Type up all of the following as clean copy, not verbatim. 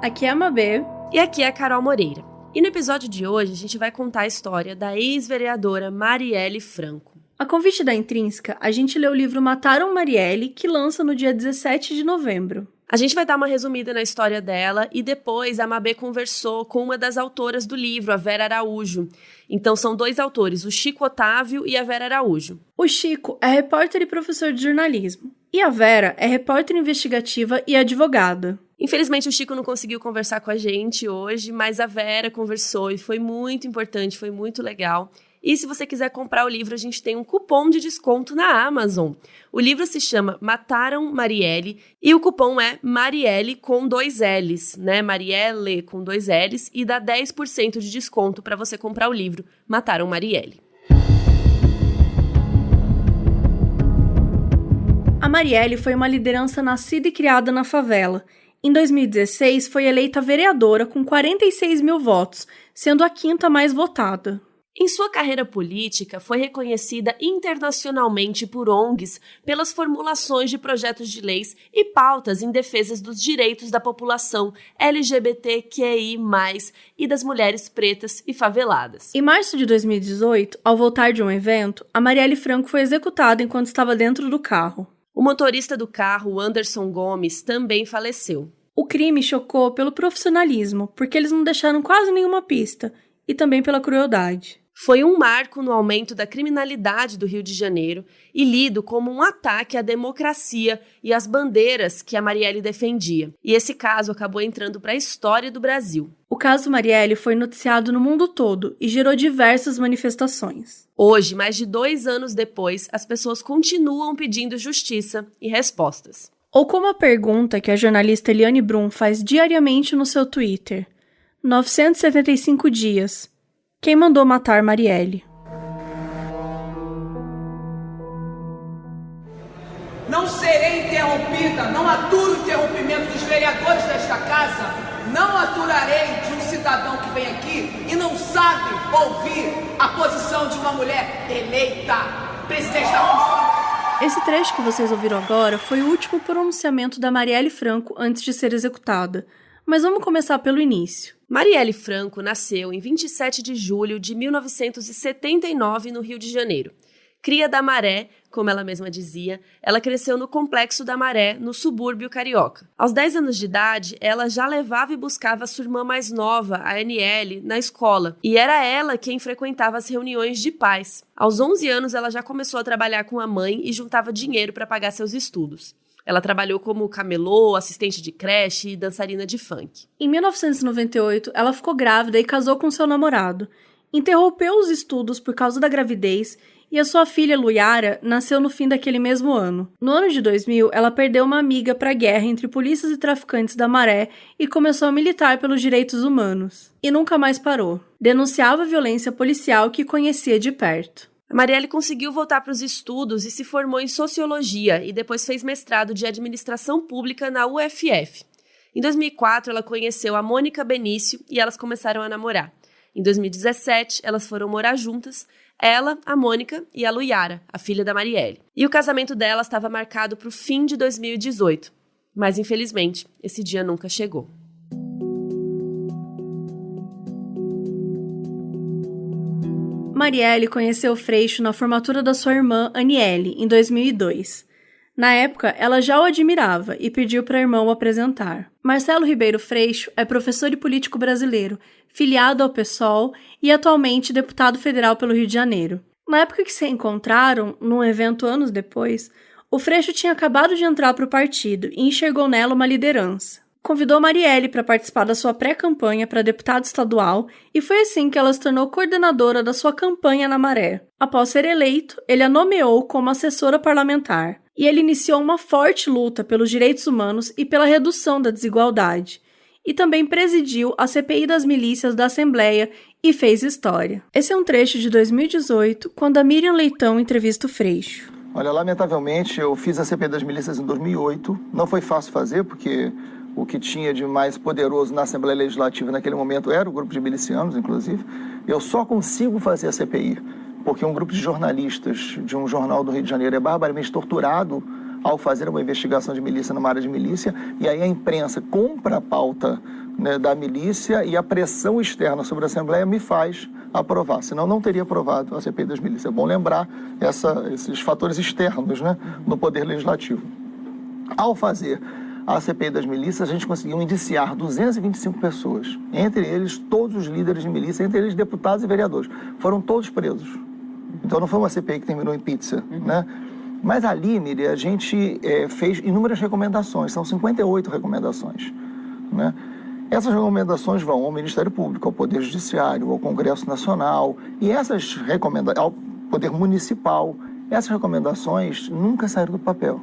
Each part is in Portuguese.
Aqui é a Mabê. E aqui é a Carol Moreira. E no episódio de hoje a gente vai contar a história da ex-vereadora Marielle Franco. A convite da Intrínseca, a gente lê o livro Mataram Marielle, que lança no dia 17 de novembro. A gente vai dar uma resumida na história dela e depois a Mabê conversou com uma das autoras do livro, a Vera Araújo. Então são dois autores, o Chico Otávio e a Vera Araújo. O Chico é repórter e professor de jornalismo. E a Vera é repórter investigativa e advogada. Infelizmente o Chico não conseguiu conversar com a gente hoje, mas a Vera conversou e foi muito importante, foi muito legal. E se você quiser comprar o livro, a gente tem um cupom de desconto na Amazon. O livro se chama Mataram Marielle e o cupom é Marielle com 2 L's, né? Marielle com 2 L's e dá 10% de desconto para você comprar o livro Mataram Marielle. A Marielle foi uma liderança nascida e criada na favela. Em 2016, foi eleita vereadora com 46 mil votos, sendo a 5ª mais votada. Em sua carreira política, foi reconhecida internacionalmente por ONGs pelas formulações de projetos de leis e pautas em defesa dos direitos da população LGBTQI+, e das mulheres pretas e faveladas. Em março de 2018, ao voltar de um evento, a Marielle Franco foi executada enquanto estava dentro do carro. O motorista do carro, Anderson Gomes, também faleceu. O crime chocou pelo profissionalismo, porque eles não deixaram quase nenhuma pista, e também pela crueldade. Foi um marco no aumento da criminalidade do Rio de Janeiro e lido como um ataque à democracia e às bandeiras que a Marielle defendia. E esse caso acabou entrando para a história do Brasil. O caso Marielle foi noticiado no mundo todo e gerou diversas manifestações. Hoje, mais de 2 anos depois, as pessoas continuam pedindo justiça e respostas. Ou como a pergunta que a jornalista Eliane Brum faz diariamente no seu Twitter: 975 dias. Quem mandou matar Marielle? Não serei interrompida, não aturo o interrompimento dos vereadores desta casa, não aturarei de um cidadão que vem aqui e não sabe ouvir a posição de uma mulher eleita, presidente da Comissão. Esse trecho que vocês ouviram agora foi o último pronunciamento da Marielle Franco antes de ser executada. Mas vamos começar pelo início. Marielle Franco nasceu em 27 de julho de 1979 no Rio de Janeiro. Cria da Maré, como ela mesma dizia, ela cresceu no Complexo da Maré, no subúrbio carioca. Aos 10 anos de idade, ela já levava e buscava sua irmã mais nova, a Aniele, na escola. E era ela quem frequentava as reuniões de pais. Aos 11 anos, ela já começou a trabalhar com a mãe e juntava dinheiro para pagar seus estudos. Ela trabalhou como camelô, assistente de creche e dançarina de funk. Em 1998, ela ficou grávida e casou com seu namorado. Interrompeu os estudos por causa da gravidez e a sua filha, Luyara, nasceu no fim daquele mesmo ano. No ano de 2000, ela perdeu uma amiga para a guerra entre polícias e traficantes da Maré e começou a militar pelos direitos humanos. E nunca mais parou. Denunciava a violência policial que conhecia de perto. A Marielle conseguiu voltar para os estudos e se formou em Sociologia e depois fez mestrado de Administração Pública na UFF. Em 2004, ela conheceu a Mônica Benício e elas começaram a namorar. Em 2017, elas foram morar juntas, ela, a Mônica e a Luyara, a filha da Marielle. E o casamento delas estava marcado para o fim de 2018. Mas, infelizmente, esse dia nunca chegou. Marielle conheceu Freixo na formatura da sua irmã, Aniele, em 2002. Na época, ela já o admirava e pediu para a irmã o apresentar. Marcelo Ribeiro Freixo é professor e político brasileiro, filiado ao PSOL e atualmente deputado federal pelo Rio de Janeiro. Na época que se encontraram, num evento anos depois, o Freixo tinha acabado de entrar para o partido e enxergou nela uma liderança. Convidou Marielle para participar da sua pré-campanha para deputado estadual e foi assim que ela se tornou coordenadora da sua campanha na Maré. Após ser eleito, ele a nomeou como assessora parlamentar e ele iniciou uma forte luta pelos direitos humanos e pela redução da desigualdade. E também presidiu a CPI das milícias da Assembleia e fez história. Esse é um trecho de 2018, quando a Miriam Leitão entrevista o Freixo. Olha, lamentavelmente, eu fiz a CPI das milícias em 2008. Não foi fácil fazer, porque o que tinha de mais poderoso na Assembleia Legislativa naquele momento era o grupo de milicianos, inclusive. Eu só consigo fazer a CPI porque um grupo de jornalistas de um jornal do Rio de Janeiro é barbaramente torturado ao fazer uma investigação de milícia numa área de milícia, e aí a imprensa compra a pauta né, da milícia e a pressão externa sobre a Assembleia me faz aprovar, senão não teria aprovado a CPI das milícias. É bom lembrar esses fatores externos, né, no Poder Legislativo. Ao fazer a CPI das milícias, a gente conseguiu indiciar 225 pessoas, entre eles todos os líderes de milícia, entre eles deputados e vereadores. Foram todos presos. Então não foi uma CPI que terminou em pizza, né? Mas ali, Miriam, a gente fez inúmeras recomendações, são 58 recomendações, né? Essas recomendações vão ao Ministério Público, ao Poder Judiciário, ao Congresso Nacional e ao Poder Municipal. Essas recomendações nunca saíram do papel.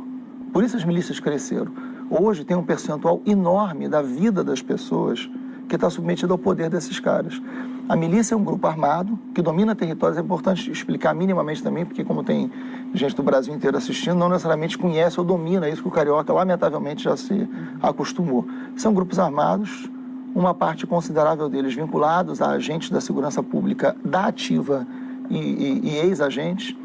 Por isso as milícias cresceram. Hoje tem um percentual enorme da vida das pessoas que está submetida ao poder desses caras. A milícia é um grupo armado que domina territórios. É importante explicar minimamente também, porque como tem gente do Brasil inteiro assistindo, não necessariamente conhece ou domina isso que o carioca, lamentavelmente, já se acostumou. São grupos armados, uma parte considerável deles vinculados a agentes da segurança pública da ativa e ex-agentes,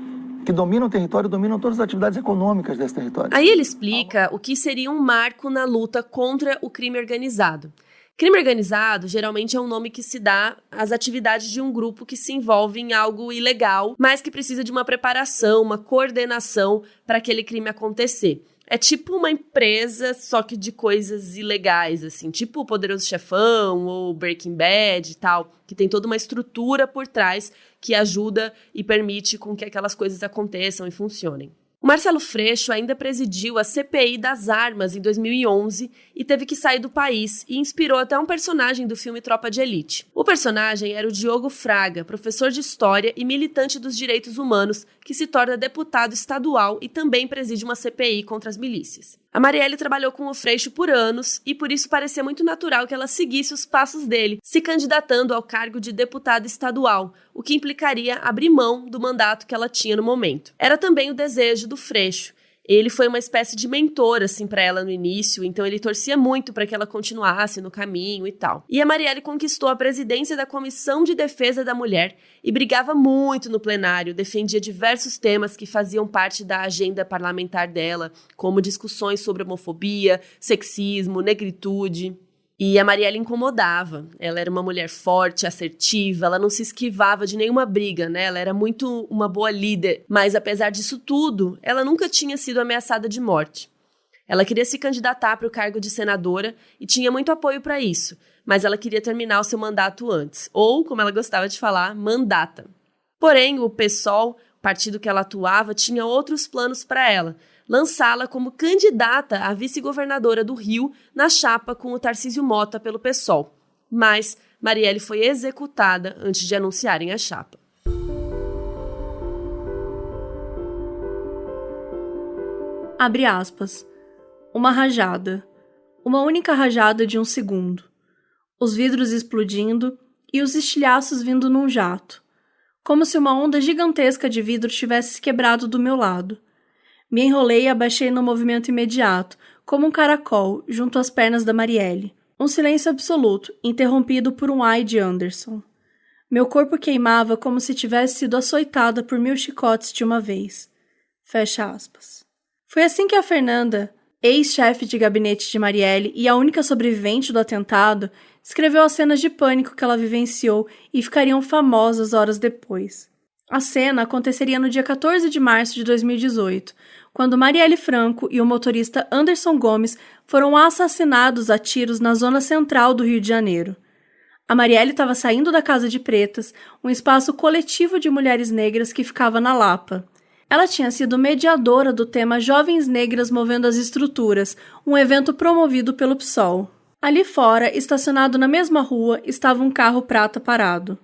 que dominam o território, dominam todas as atividades econômicas desse território. Aí ele explica o que seria um marco na luta contra o crime organizado. Crime organizado geralmente é um nome que se dá às atividades de um grupo que se envolve em algo ilegal, mas que precisa de uma preparação, uma coordenação para aquele crime acontecer. É tipo uma empresa, só que de coisas ilegais, assim, tipo o Poderoso Chefão ou Breaking Bad e tal, que tem toda uma estrutura por trás que ajuda e permite com que aquelas coisas aconteçam e funcionem. O Marcelo Freixo ainda presidiu a CPI das armas em 2011 e teve que sair do país e inspirou até um personagem do filme Tropa de Elite. O personagem era o Diogo Fraga, professor de História e militante dos direitos humanos, que se torna deputado estadual e também preside uma CPI contra as milícias. A Marielle trabalhou com o Freixo por anos e por isso parecia muito natural que ela seguisse os passos dele, se candidatando ao cargo de deputada estadual, o que implicaria abrir mão do mandato que ela tinha no momento. Era também o desejo do Freixo. Ele foi uma espécie de mentor, assim, para ela no início, então ele torcia muito para que ela continuasse no caminho e tal. E a Marielle conquistou a presidência da Comissão de Defesa da Mulher e brigava muito no plenário, defendia diversos temas que faziam parte da agenda parlamentar dela, como discussões sobre homofobia, sexismo, negritude. E a Marielle incomodava. Ela era uma mulher forte, assertiva, ela não se esquivava de nenhuma briga, né? Ela era muito uma boa líder. Mas, apesar disso tudo, ela nunca tinha sido ameaçada de morte. Ela queria se candidatar para o cargo de senadora e tinha muito apoio para isso, mas ela queria terminar o seu mandato antes, ou, como ela gostava de falar, mandata. Porém, o PSOL, partido que ela atuava, tinha outros planos para ela, lançá-la como candidata a vice-governadora do Rio na chapa com o Tarcísio Mota pelo PSOL. Mas Marielle foi executada antes de anunciarem a chapa. Abre aspas. Uma rajada. Uma única rajada de 1 segundo. Os vidros explodindo e os estilhaços vindo num jato. Como se uma onda gigantesca de vidro tivesse se quebrado do meu lado. Me enrolei e abaixei no movimento imediato, como um caracol, junto às pernas da Marielle. Um silêncio absoluto, interrompido por um ai de Anderson. Meu corpo queimava como se tivesse sido açoitada por 1000 chicotes de uma vez. Fecha aspas. Foi assim que a Fernanda, ex-chefe de gabinete de Marielle e a única sobrevivente do atentado, escreveu as cenas de pânico que ela vivenciou e ficariam famosas horas depois. A cena aconteceria no dia 14 de março de 2018, quando Marielle Franco e o motorista Anderson Gomes foram assassinados a tiros na zona central do Rio de Janeiro. A Marielle estava saindo da Casa de Pretas, um espaço coletivo de mulheres negras que ficava na Lapa. Ela tinha sido mediadora do tema Jovens Negras Movendo as Estruturas, um evento promovido pelo PSOL. Ali fora, estacionado na mesma rua, estava um carro prata parado.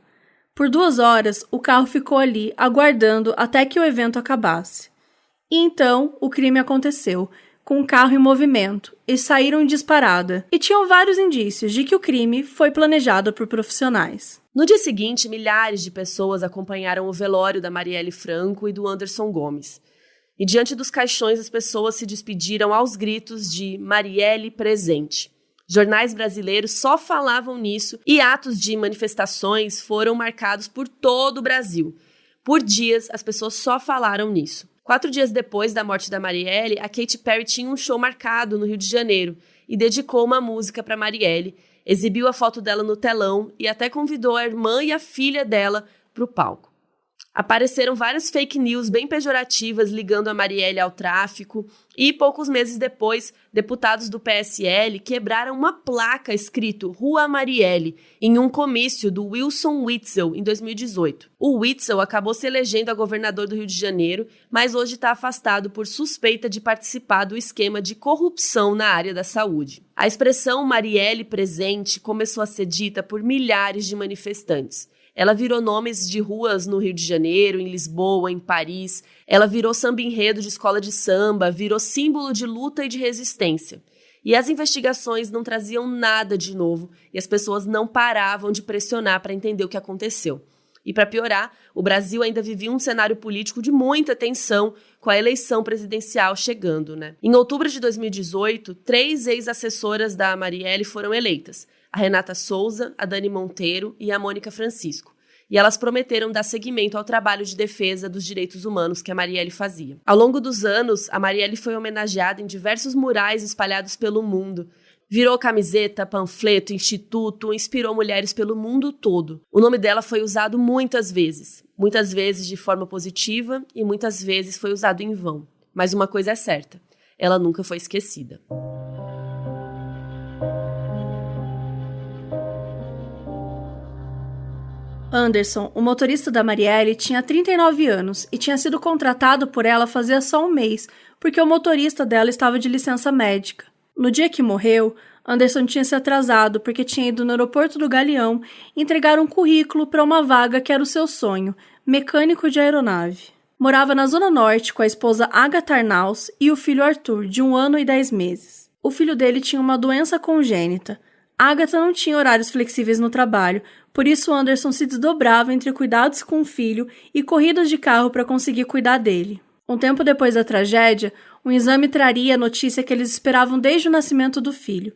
Por 2 horas, o carro ficou ali, aguardando até que o evento acabasse. E então, o crime aconteceu, com o carro em movimento, e saíram em disparada. E tinham vários indícios de que o crime foi planejado por profissionais. No dia seguinte, milhares de pessoas acompanharam o velório da Marielle Franco e do Anderson Gomes. E diante dos caixões, as pessoas se despediram aos gritos de Marielle presente. Jornais brasileiros só falavam nisso e atos de manifestações foram marcados por todo o Brasil. Por dias, as pessoas só falaram nisso. 4 dias depois da morte da Marielle, a Katy Perry tinha um show marcado no Rio de Janeiro e dedicou uma música para Marielle. Exibiu a foto dela no telão e até convidou a irmã e a filha dela para o palco. Apareceram várias fake news bem pejorativas ligando a Marielle ao tráfico e, poucos meses depois, deputados do PSL quebraram uma placa escrito Rua Marielle em um comício do Wilson Witzel em 2018. O Witzel acabou se elegendo a governador do Rio de Janeiro, mas hoje está afastado por suspeita de participar do esquema de corrupção na área da saúde. A expressão Marielle presente começou a ser dita por milhares de manifestantes. Ela virou nomes de ruas no Rio de Janeiro, em Lisboa, em Paris. Ela virou samba-enredo de escola de samba, virou símbolo de luta e de resistência. E as investigações não traziam nada de novo e as pessoas não paravam de pressionar para entender o que aconteceu. E para piorar, o Brasil ainda vivia um cenário político de muita tensão com a eleição presidencial chegando, né? Em outubro de 2018, 3 ex-assessoras da Marielle foram eleitas. A Renata Souza, a Dani Monteiro e a Mônica Francisco. E elas prometeram dar seguimento ao trabalho de defesa dos direitos humanos que a Marielle fazia. Ao longo dos anos, a Marielle foi homenageada em diversos murais espalhados pelo mundo. Virou camiseta, panfleto, instituto, inspirou mulheres pelo mundo todo. O nome dela foi usado muitas vezes de forma positiva e muitas vezes foi usado em vão. Mas uma coisa é certa, ela nunca foi esquecida. Anderson, o motorista da Marielle, tinha 39 anos e tinha sido contratado por ela fazia só um mês, porque o motorista dela estava de licença médica. No dia que morreu, Anderson tinha se atrasado porque tinha ido no aeroporto do Galeão entregar um currículo para uma vaga que era o seu sonho, mecânico de aeronave. Morava na Zona Norte com a esposa Agatha Arnaus e o filho Arthur, de 1 ano e 10 meses. O filho dele tinha uma doença congênita. Agatha não tinha horários flexíveis no trabalho, por isso Anderson se desdobrava entre cuidados com o filho e corridas de carro para conseguir cuidar dele. Um tempo depois da tragédia, um exame traria a notícia que eles esperavam desde o nascimento do filho.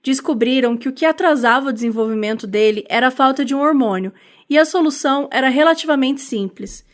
Descobriram que o que atrasava o desenvolvimento dele era a falta de um hormônio, e a solução era relativamente simples.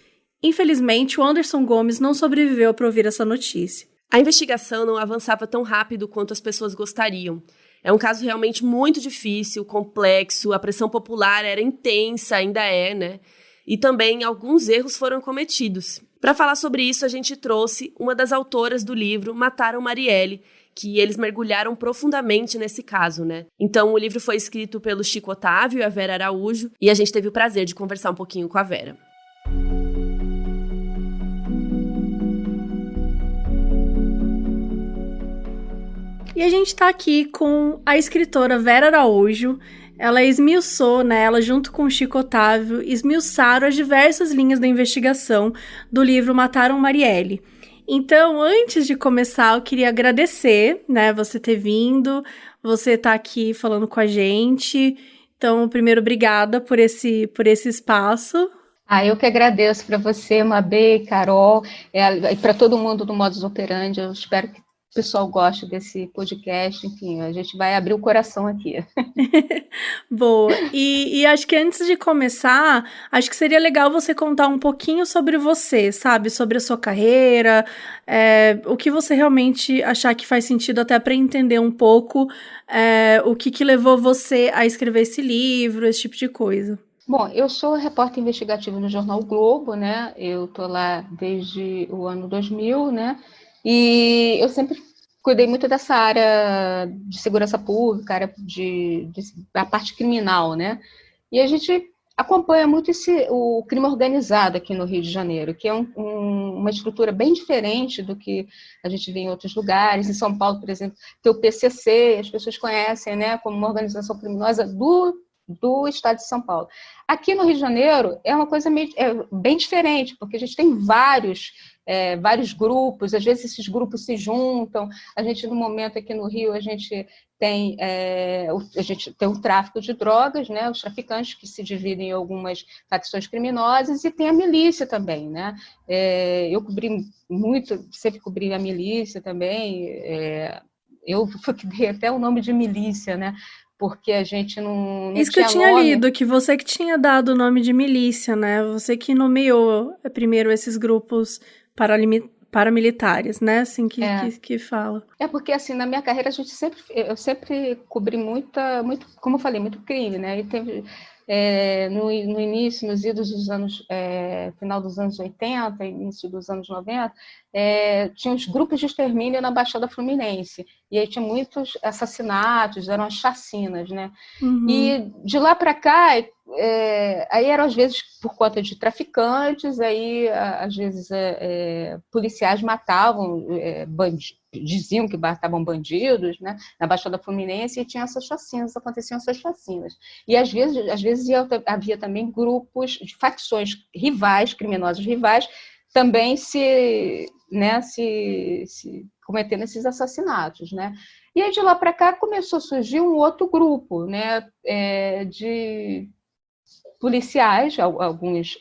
Infelizmente, o Anderson Gomes não sobreviveu para ouvir essa notícia. A investigação não avançava tão rápido quanto as pessoas gostariam. É um caso realmente muito difícil, complexo, a pressão popular era intensa, ainda é, né? E também alguns erros foram cometidos. Para falar sobre isso, a gente trouxe uma das autoras do livro Mataram Marielle, que eles mergulharam profundamente nesse caso, né? Então, o livro foi escrito pelo Chico Otávio e a Vera Araújo, e a gente teve o prazer de conversar um pouquinho com a Vera. E a gente está aqui com a escritora Vera Araújo. Ela esmiuçou, né, ela junto com o Chico Otávio, esmiuçaram as diversas linhas da investigação do livro Mataram Marielle. Então, antes de começar, eu queria agradecer, né, você ter vindo, você tá aqui falando com a gente. Então, primeiro, obrigada por esse espaço. Eu que agradeço para você, Mabê, Carol, e para todo mundo do Modus Operandi. Eu espero que o pessoal goste desse podcast. Enfim, a gente vai abrir o coração aqui. Boa. E acho que antes de começar, acho que seria legal você contar um pouquinho sobre você, sabe? Sobre a sua carreira, o que você realmente achar que faz sentido até para entender um pouco o que levou você a escrever esse livro, esse tipo de coisa. Bom, eu sou repórter investigativo no Jornal o Globo, né? Eu estou lá desde o ano 2000, né? E eu sempre cuidei muito dessa área de segurança pública, área a parte criminal, né? E a gente acompanha muito o crime organizado aqui no Rio de Janeiro, que é uma estrutura bem diferente do que a gente vê em outros lugares. Em São Paulo, por exemplo, tem o PCC, as pessoas conhecem, né, como uma organização criminosa do estado de São Paulo. Aqui no Rio de Janeiro é uma coisa bem diferente, porque a gente tem vários grupos, às vezes esses grupos se juntam. A gente, no momento aqui no Rio, a gente tem o tráfico de drogas, né? Os traficantes que se dividem em algumas facções criminosas, e tem a milícia também, né? Eu sempre cobri a milícia também. Eu dei até o nome de milícia, né? Porque a gente não isso que eu tinha lido, que você que tinha dado o nome de milícia, né? Você que nomeou primeiro esses grupos paramilitares, né? Assim que fala. É porque, assim, na minha carreira, eu sempre cobri muito, como eu falei, muito crime, né? E teve, no início, nos idos dos anos, final dos anos 80, início dos anos 90, tinha os grupos de extermínio na Baixada Fluminense. E aí tinha muitos assassinatos, eram as chacinas, né? Uhum. E de lá para cá, aí eram às vezes por conta de traficantes, aí às vezes policiais matavam, diziam que matavam bandidos, né, na Baixada Fluminense, e tinha essas chacinas, aconteciam essas chacinas. E às vezes havia também grupos de facções rivais, criminosos rivais, também se cometendo esses assassinatos, né? E aí de lá para cá começou a surgir um outro grupo, né, de policiais, algumas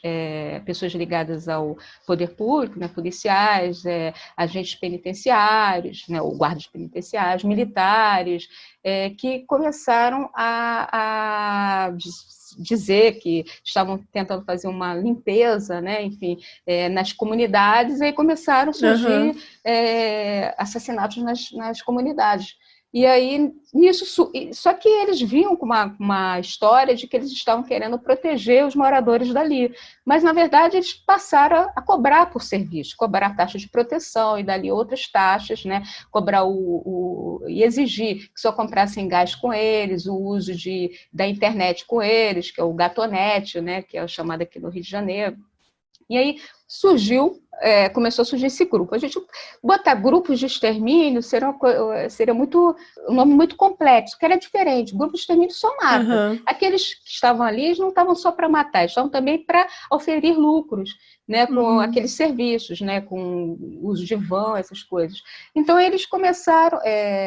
pessoas ligadas ao poder público, né, policiais, agentes penitenciários, né, ou guardas penitenciários, militares, que começaram a dizer que estavam tentando fazer uma limpeza, né, enfim, nas comunidades, e aí começaram a surgir assassinatos nas comunidades. E aí, só que eles vinham com uma história de que eles estavam querendo proteger os moradores dali. Mas, na verdade, eles passaram a cobrar por serviço, cobrar taxa de proteção e dali outras taxas, né? Cobrar e exigir que só comprassem gás com eles, o uso da internet com eles, que é o Gatonete, né? Que é o chamado aqui no Rio de Janeiro. E aí começou a surgir esse grupo. A gente botar grupos de extermínio seria um nome muito complexo, que era diferente. Grupos de extermínio só mata. Aqueles que estavam ali, eles não estavam só para matar, eles estavam também para oferir lucros, né, com aqueles serviços, né, com uso de van, essas coisas. Então, eles começaram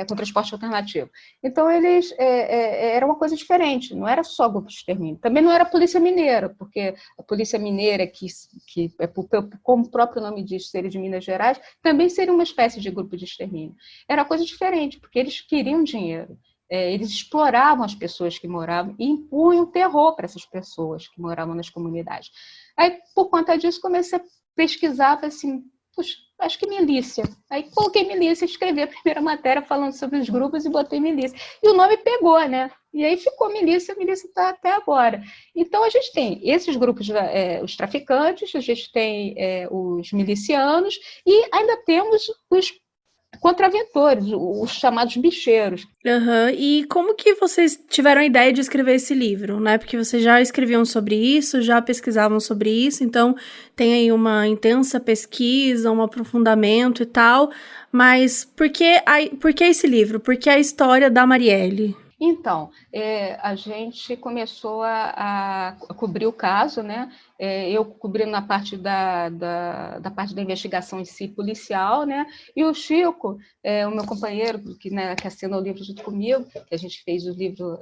com transporte alternativo. Então, eles era uma coisa diferente, não era só grupo de extermínio. Também não era a Polícia Mineira, porque a Polícia Mineira, que como o próprio nome diz, ser de Minas Gerais, também seria uma espécie de grupo de extermínio. Era uma coisa diferente, porque eles queriam dinheiro. Eles exploravam as pessoas que moravam e impunham terror para essas pessoas que moravam nas comunidades. Aí, por conta disso, comecei a pesquisar, assim, puxa, acho que milícia. Aí coloquei milícia, escrevi a primeira matéria falando sobre os grupos e botei milícia. E o nome pegou, né? E aí ficou milícia, a milícia está até agora. Então, a gente tem esses grupos, os traficantes, a gente tem os milicianos e ainda temos os contraventores, os chamados bicheiros. E como que vocês tiveram a ideia de escrever esse livro, né? Porque vocês já escreviam sobre isso, já pesquisavam sobre isso, então tem aí uma intensa pesquisa, um aprofundamento e tal, mas por que esse livro? Por que a história da Marielle? Então, a gente começou a cobrir o caso, né? Eu cobri na parte da parte da investigação em si, policial, né? E o Chico, o meu companheiro, que assinou o livro junto comigo, que a gente fez o livro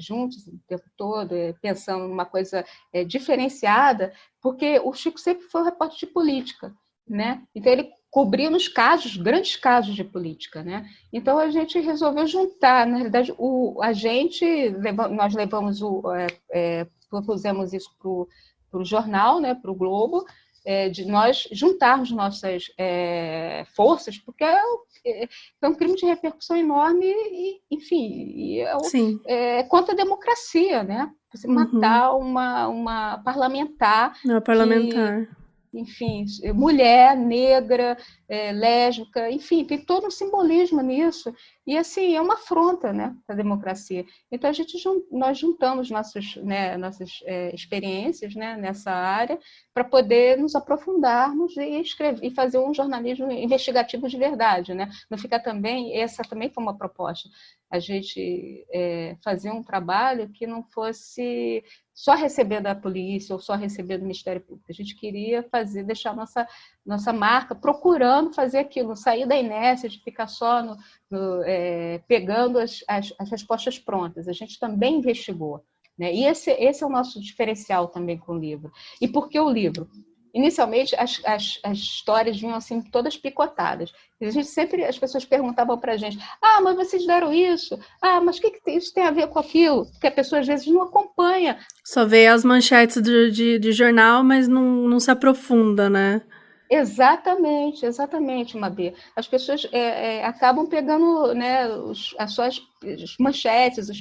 juntos o tempo todo, pensando numa coisa diferenciada, porque o Chico sempre foi um repórter de política, né? Então, ele cobriu nos grandes casos de política, né? Então a gente resolveu juntar, na realidade, nós levamos propusemos isso para o jornal, né? Para o Globo, de nós juntarmos nossas forças, porque é um crime de repercussão enorme e, enfim, é contra a democracia, né? Você matar uma parlamentar. Uma parlamentar. Enfim, mulher, negra, lésbica, enfim, tem todo um simbolismo nisso. E, assim, é uma afronta, né, à democracia. Então, nós juntamos nossas experiências, né, nessa área para poder nos aprofundarmos e escrever, e fazer um jornalismo investigativo de verdade, né? Não ficar essa também foi uma proposta, a gente fazer um trabalho que não fosse só receber da polícia ou só receber do Ministério Público. A gente queria deixar nossa marca, procurando fazer aquilo, sair da inércia de ficar só pegando as respostas prontas. A gente também investigou, né? E esse é o nosso diferencial também com o livro. E por que o livro? Inicialmente, as histórias vinham assim, todas picotadas. As pessoas perguntavam para a gente: mas vocês deram isso? Mas o que isso tem a ver com aquilo? Porque a pessoa às vezes não acompanha. Só vê as manchetes de jornal, mas não se aprofunda, né? Exatamente, Mabê. As pessoas acabam pegando, né, as suas manchetes, a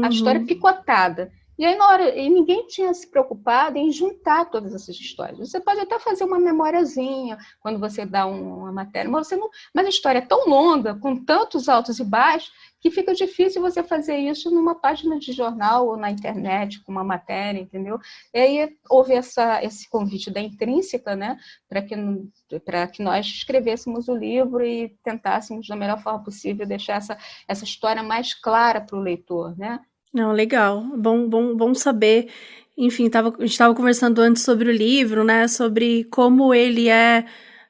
história Uhum. picotada. E aí, na hora, e ninguém tinha se preocupado em juntar todas essas histórias. Você pode até fazer uma memoriazinha quando você dá uma matéria, mas, mas a história é tão longa, com tantos altos e baixos, que fica difícil você fazer isso numa página de jornal ou na internet, com uma matéria, entendeu? E aí houve esse convite da Intrínseca, né, para que nós escrevêssemos o livro e tentássemos, da melhor forma possível, deixar essa história mais clara para o leitor, né? Não, legal. Bom saber. Enfim, a gente estava conversando antes sobre o livro, né? Sobre como ele é,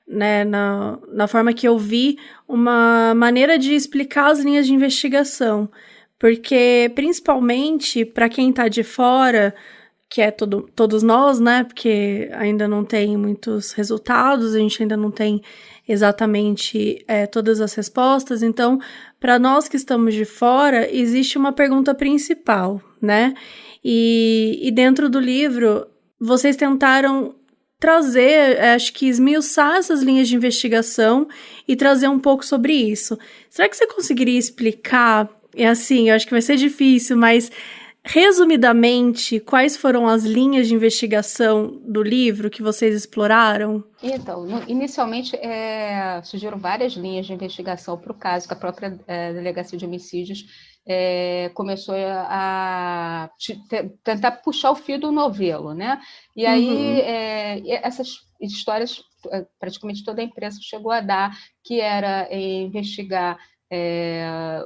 né, na forma que eu vi, uma maneira de explicar as linhas de investigação. Porque, principalmente, para quem está de fora, que é todos nós, né? Porque ainda não tem muitos resultados, a gente ainda não tem exatamente todas as respostas. Então, para nós que estamos de fora, existe uma pergunta principal, né? E dentro do livro, vocês tentaram trazer, acho que esmiuçar essas linhas de investigação e trazer um pouco sobre isso. Será que você conseguiria explicar? É assim, eu acho que vai ser difícil, mas resumidamente, quais foram as linhas de investigação do livro que vocês exploraram? Então, inicialmente surgiram várias linhas de investigação para o caso, que a própria Delegacia de Homicídios começou a tentar puxar o fio do novelo, né? E aí essas histórias, praticamente toda a imprensa chegou a dar, que era investigar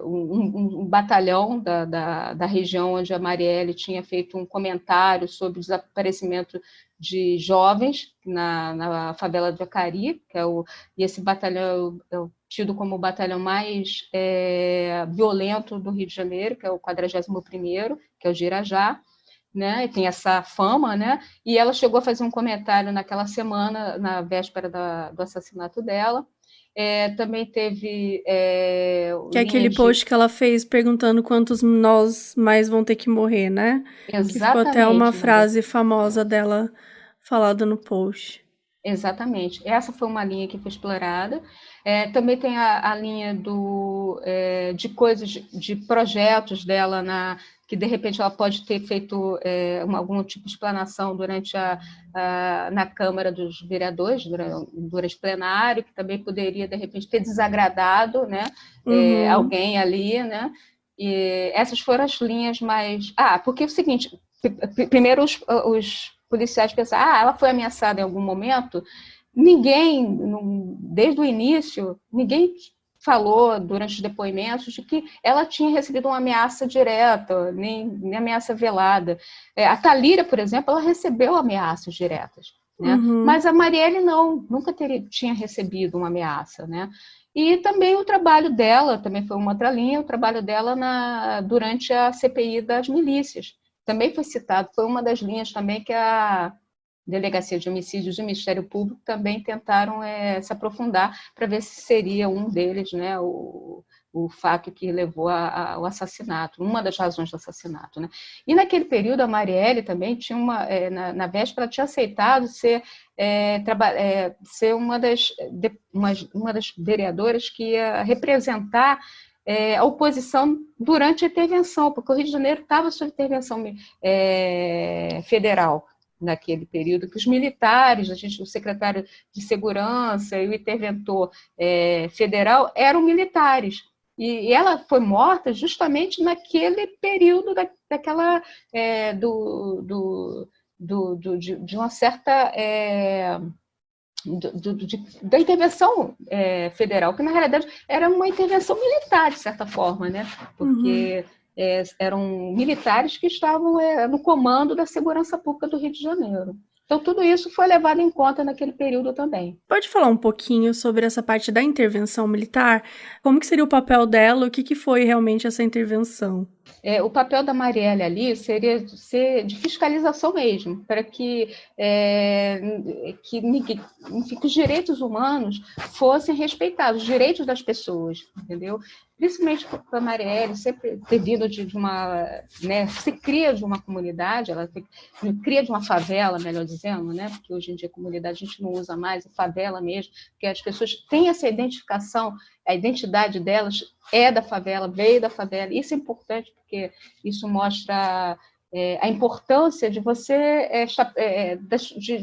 um batalhão da região onde a Marielle tinha feito um comentário sobre o desaparecimento de jovens na favela do Acari, e esse batalhão é tido como o batalhão mais violento do Rio de Janeiro, que é o 41º, que é o Girajá, né? E tem essa fama, né? E ela chegou a fazer um comentário naquela semana, na véspera do assassinato dela. Também teve... que é aquele post que ela fez perguntando quantos nós mais vão ter que morrer, né? Exatamente. Que ficou até uma frase famosa dela falada no post. Exatamente. Essa foi uma linha que foi explorada. Também tem a linha de coisas, de projetos dela, que de repente ela pode ter feito algum tipo de explanação na Câmara dos Vereadores, durante o plenário, que também poderia, de repente, ter desagradado, né, alguém ali, né? E essas foram as linhas mais... porque é o seguinte, primeiro os policiais pensaram, ela foi ameaçada em algum momento. Ninguém, desde o início, ninguém falou durante os depoimentos de que ela tinha recebido uma ameaça direta, nem ameaça velada. A Thalíria, por exemplo, ela recebeu ameaças diretas, né? Mas a Marielle nunca tinha recebido uma ameaça, né? E também o trabalho dela, também foi uma outra linha, o trabalho dela durante a CPI das milícias. Também foi citado, foi uma das linhas também que a Delegacia de Homicídios e o Ministério Público também tentaram se aprofundar para ver se seria um deles, né, o fato que levou ao assassinato, uma das razões do assassinato, né? E naquele período a Marielle também tinha na véspera tinha aceitado ser uma das vereadoras que ia representar a oposição durante a intervenção, porque o Rio de Janeiro estava sob intervenção federal naquele período, que os militares, o secretário de Segurança e o interventor federal eram militares. E ela foi morta justamente naquele período de uma certa... da intervenção federal, que na realidade era uma intervenção militar, de certa forma, né? Porque eram militares que estavam no comando da segurança pública do Rio de Janeiro. Então, tudo isso foi levado em conta naquele período também. Pode falar um pouquinho sobre essa parte da intervenção militar? Como que seria o papel dela? O que foi realmente essa intervenção? o papel da Marielle ali seria ser de fiscalização mesmo, para que os direitos humanos fossem respeitados, os direitos das pessoas, entendeu? Principalmente para a Marielle sempre ter vindo de uma, né, se cria de uma comunidade, ela cria de uma favela, melhor dizendo, né, porque hoje em dia a comunidade a gente não usa mais, a favela mesmo, porque as pessoas têm essa identificação, a identidade delas é da favela, veio da favela, isso é importante porque isso mostra a importância de você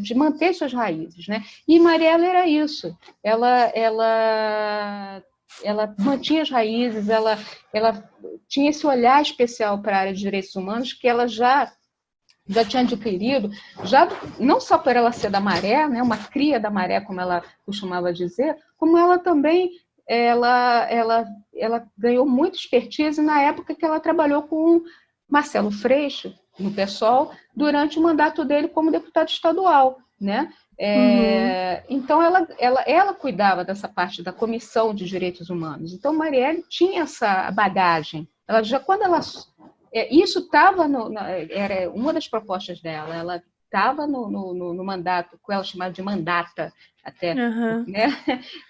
de manter suas raízes, né? E Marielle era isso, ela mantinha as raízes, ela tinha esse olhar especial para a área de direitos humanos que ela já tinha adquirido, não só por ela ser da Maré, né, uma cria da Maré, como ela costumava dizer, como ela também ela ganhou muita expertise na época que ela trabalhou com Marcelo Freixo, no PSOL, durante o mandato dele como deputado estadual, né? Então, ela cuidava dessa parte da Comissão de Direitos Humanos. Então, Marielle tinha essa bagagem. Isso estava era uma das propostas dela. Ela estava no mandato, que ela chamava de mandata, até. Né?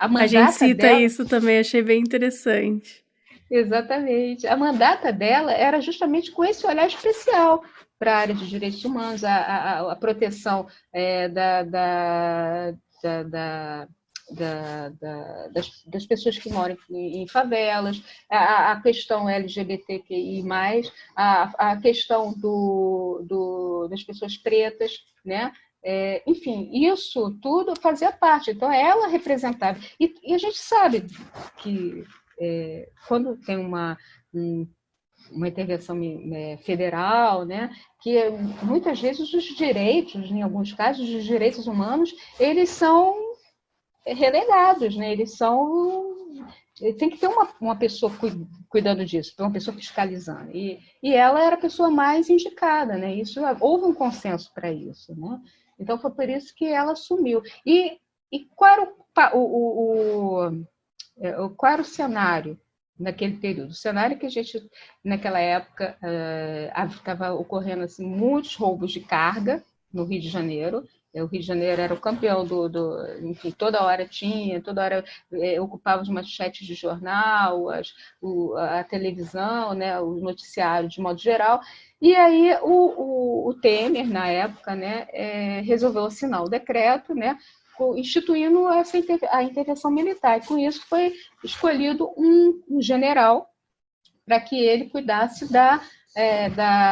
A gente cita dela, isso também, achei bem interessante. Exatamente. A mandata dela era justamente com esse olhar especial para a área de direitos humanos, a proteção das pessoas que moram em favelas, a questão LGBTQI+, a questão das pessoas pretas, né? Enfim, isso tudo fazia parte. Então, ela representava. E a gente sabe que quando tem uma intervenção federal, né, que muitas vezes os direitos, em alguns casos, os direitos humanos, eles são relegados, né, tem que ter uma pessoa cuidando disso, uma pessoa fiscalizando, e ela era a pessoa mais indicada, né, houve um consenso para isso, né, então foi por isso que ela assumiu. E qual era o cenário naquele período? O cenário que a gente, naquela época, estava ocorrendo assim, muitos roubos de carga no Rio de Janeiro. O Rio de Janeiro era o campeão enfim, toda hora ocupava os manchetes de jornal, a televisão, né, o noticiário de modo geral. E aí o Temer, na época, né, resolveu assinar o decreto, né, instituindo a intervenção militar. E com isso foi escolhido um general para que ele cuidasse da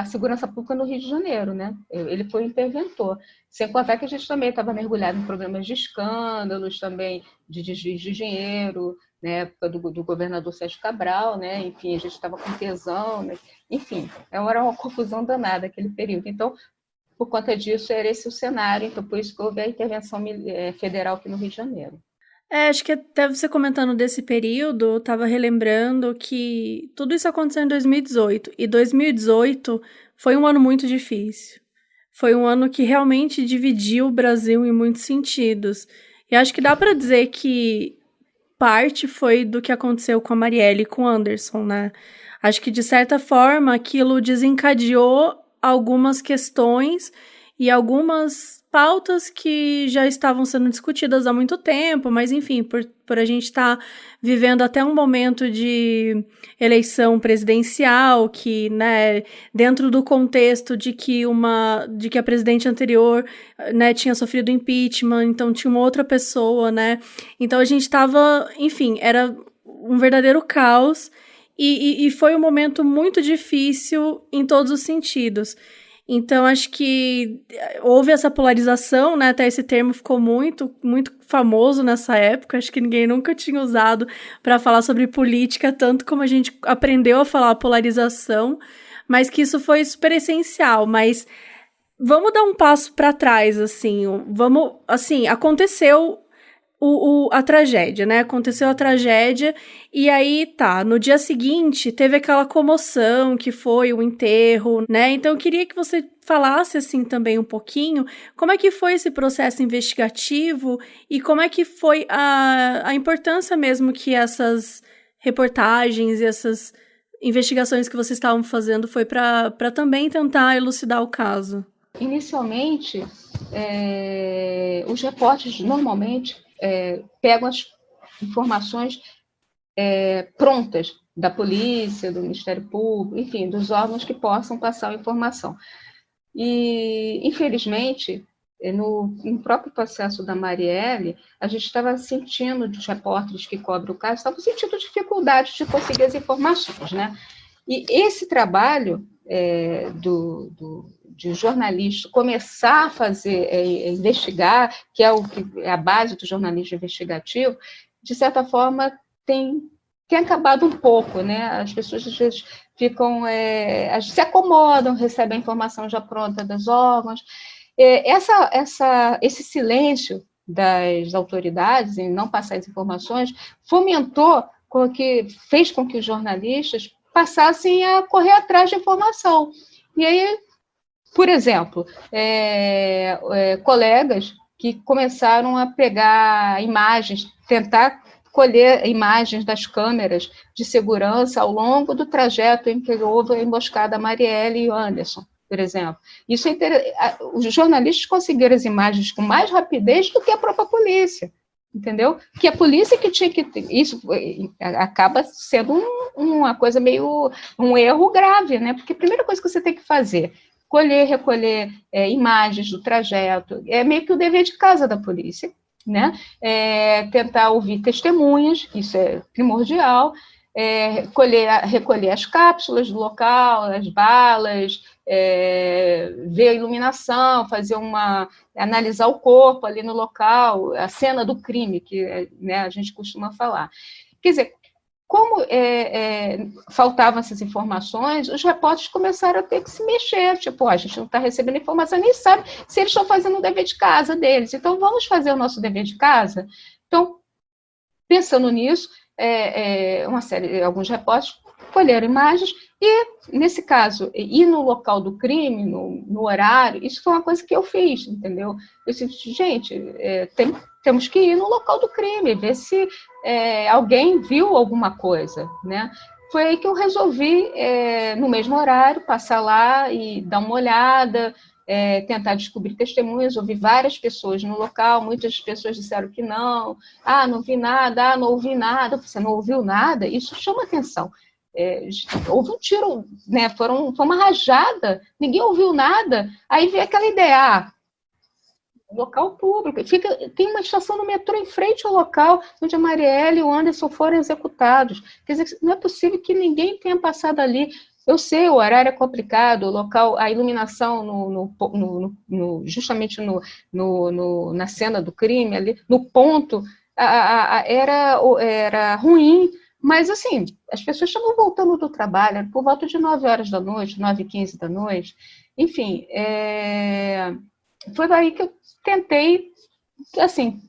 segurança pública no Rio de Janeiro, né? Ele foi o interventor. Sem contar que a gente também estava mergulhado em problemas de escândalos, também de desvio de dinheiro, na época do governador Sérgio Cabral, né? Enfim, a gente estava com tesão, né? Enfim, era uma confusão danada aquele período. Então, por conta disso, era esse o cenário, então por isso que houve a intervenção federal aqui no Rio de Janeiro. Acho que até você comentando desse período, eu estava relembrando que tudo isso aconteceu em 2018, e 2018 foi um ano muito difícil. Foi um ano que realmente dividiu o Brasil em muitos sentidos. E acho que dá para dizer que parte foi do que aconteceu com a Marielle e com o Anderson, né? Acho que, de certa forma, aquilo desencadeou algumas questões e algumas pautas que já estavam sendo discutidas há muito tempo, mas enfim, por a gente estar vivendo até um momento de eleição presidencial, que, né, dentro do contexto de que a presidente anterior, né, tinha sofrido impeachment, então tinha uma outra pessoa, né, então a gente estava, enfim, era um verdadeiro caos, e foi um momento muito difícil em todos os sentidos. Então, acho que houve essa polarização, né? Até esse termo ficou muito, muito famoso nessa época. Acho que ninguém nunca tinha usado para falar sobre política, tanto como a gente aprendeu a falar polarização, mas que isso foi super essencial. Mas vamos dar um passo para trás, assim. Aconteceu a tragédia, né? Aconteceu a tragédia e aí, no dia seguinte teve aquela comoção que foi o enterro, né? Então eu queria que você falasse, assim, também um pouquinho como é que foi esse processo investigativo e como é que foi a importância mesmo que essas reportagens e essas investigações que vocês estavam fazendo foi para também tentar elucidar o caso? Inicialmente, os repórteres normalmente pegam as informações prontas da polícia, do Ministério Público, enfim, dos órgãos que possam passar a informação. E, infelizmente, no próprio processo da Marielle, a gente estava sentindo, dos repórteres que cobrem o caso, estavam sentindo dificuldade de conseguir as informações, né? E esse trabalho de jornalista começar a fazer, investigar, que é a base do jornalismo investigativo, de certa forma, tem acabado um pouco, né? As pessoas, às vezes, se acomodam, recebem a informação já pronta dos órgãos. Esse silêncio das autoridades em não passar as informações fez com que os jornalistas passassem a correr atrás de informação. E aí, por exemplo, colegas que começaram a pegar imagens, tentar colher imagens das câmeras de segurança ao longo do trajeto em que houve a emboscada Marielle e Anderson, por exemplo. Isso os jornalistas conseguiram as imagens com mais rapidez do que a própria polícia, entendeu? Que a polícia que tinha que ter... Isso acaba sendo uma coisa meio... um erro grave, né? Porque a primeira coisa que você tem que fazer... recolher imagens do trajeto, é meio que o dever de casa da polícia, né? Tentar ouvir testemunhas, isso é primordial, recolher as cápsulas do local, as balas, ver a iluminação, analisar o corpo ali no local, a cena do crime, que né, a gente costuma falar. Quer dizer, como faltavam essas informações, os repórteres começaram a ter que se mexer, tipo, a gente não está recebendo informação, nem sabe se eles estão fazendo o dever de casa deles, então vamos fazer o nosso dever de casa? Então, pensando nisso, alguns repórteres colheram imagens e, nesse caso, ir no local do crime, no horário, isso foi uma coisa que eu fiz, entendeu? Eu disse, gente, temos que ir no local do crime, ver se alguém viu alguma coisa, né? Foi aí que eu resolvi, no mesmo horário, passar lá e dar uma olhada, tentar descobrir testemunhas, ouvi várias pessoas no local, muitas pessoas disseram que não vi nada, não ouvi nada, você não ouviu nada? Isso chama atenção. Houve um tiro, né? Foi uma rajada, ninguém ouviu nada, aí veio aquela ideia, local público, tem uma estação no metrô em frente ao local onde a Marielle e o Anderson foram executados, quer dizer, não é possível que ninguém tenha passado ali. Eu sei, o horário é complicado, o local, a iluminação justamente na cena do crime, ali, no ponto, era ruim, mas, assim, as pessoas estavam voltando do trabalho, por volta de 9 horas da noite, 9h15 da noite, enfim, foi daí que eu tentei, assim,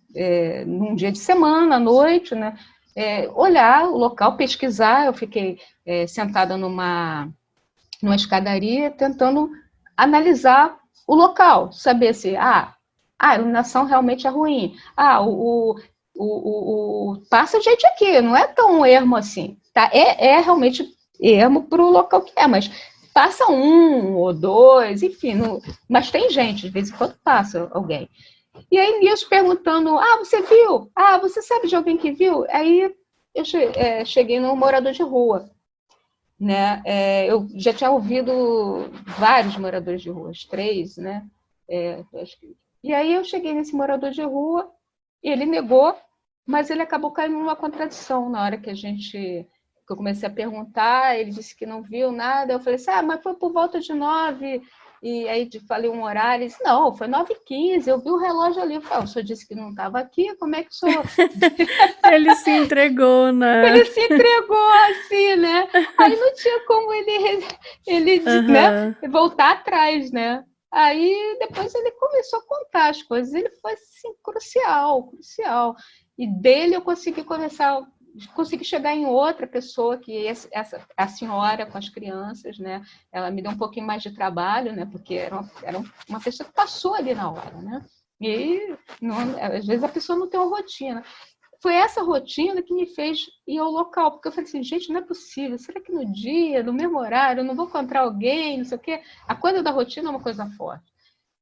num dia de semana, à noite, né, olhar o local, pesquisar. Eu fiquei sentada numa escadaria, tentando analisar o local, saber se a iluminação realmente é ruim, passa gente aqui, não é tão ermo assim, tá? É realmente ermo para o local que mas passa 1 ou 2, enfim, mas tem gente, de vez em quando passa alguém. E aí, nisso, perguntando, você viu? Você sabe de alguém que viu? Aí eu cheguei num morador de rua, né? Eu já tinha ouvido vários moradores de rua, 3, né? E aí eu cheguei nesse morador de rua, e ele negou, mas ele acabou caindo numa contradição na hora que eu comecei a perguntar. Ele disse que não viu nada. Eu falei assim, mas foi por volta de 9, e aí falei um horário. Ele disse, não, foi 9h15, eu vi o relógio ali. Eu falei, o senhor disse que não estava aqui, como é que o senhor... Ele se entregou, né? Ele se entregou, assim, né? Aí não tinha como ele né, voltar atrás, né? Aí depois ele começou a contar as coisas, ele foi assim, crucial. E dele eu consegui chegar em outra pessoa, que a senhora com as crianças, né? Ela me deu um pouquinho mais de trabalho, né? Porque era uma pessoa que passou ali na hora, né? E às vezes a pessoa não tem uma rotina. foi essa rotina que me fez ir ao local, porque eu falei assim, gente, não é possível, será que no dia, no mesmo horário, eu não vou encontrar alguém, não sei o quê? A coisa da rotina é uma coisa forte.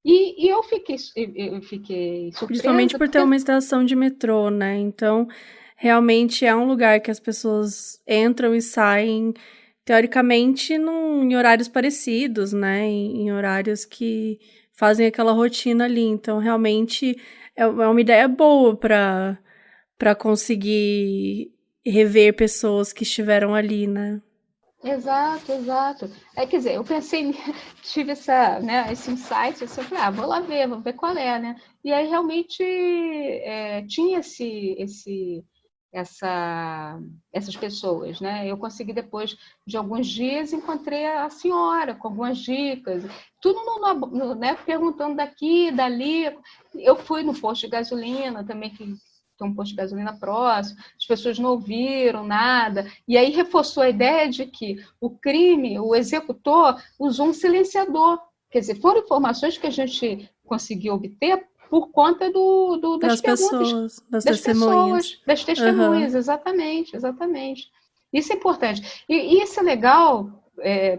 E eu fiquei surpresa. Principalmente por ter uma estação de metrô, né? Então, realmente é um lugar que as pessoas entram e saem, teoricamente, em horários parecidos, né? Em horários que fazem aquela rotina ali. Então, realmente, é uma ideia boa para conseguir rever pessoas que estiveram ali, né? Exato, exato. Quer dizer, eu pensei, tive esse insight, assim, eu falei, vou lá ver, vou ver qual é, né? E aí realmente tinha essas pessoas, né? Eu consegui depois de alguns dias encontrei a senhora com algumas dicas, tudo né, perguntando daqui, dali. Eu fui no posto de gasolina também que tem um posto de gasolina próximo, as pessoas não ouviram nada, e aí reforçou a ideia de que o crime, o executor, usou um silenciador. Quer dizer, foram informações que a gente conseguiu obter por conta das perguntas das testemunhas. pessoas, das testemunhas, exatamente, exatamente. Isso é importante. E isso é legal,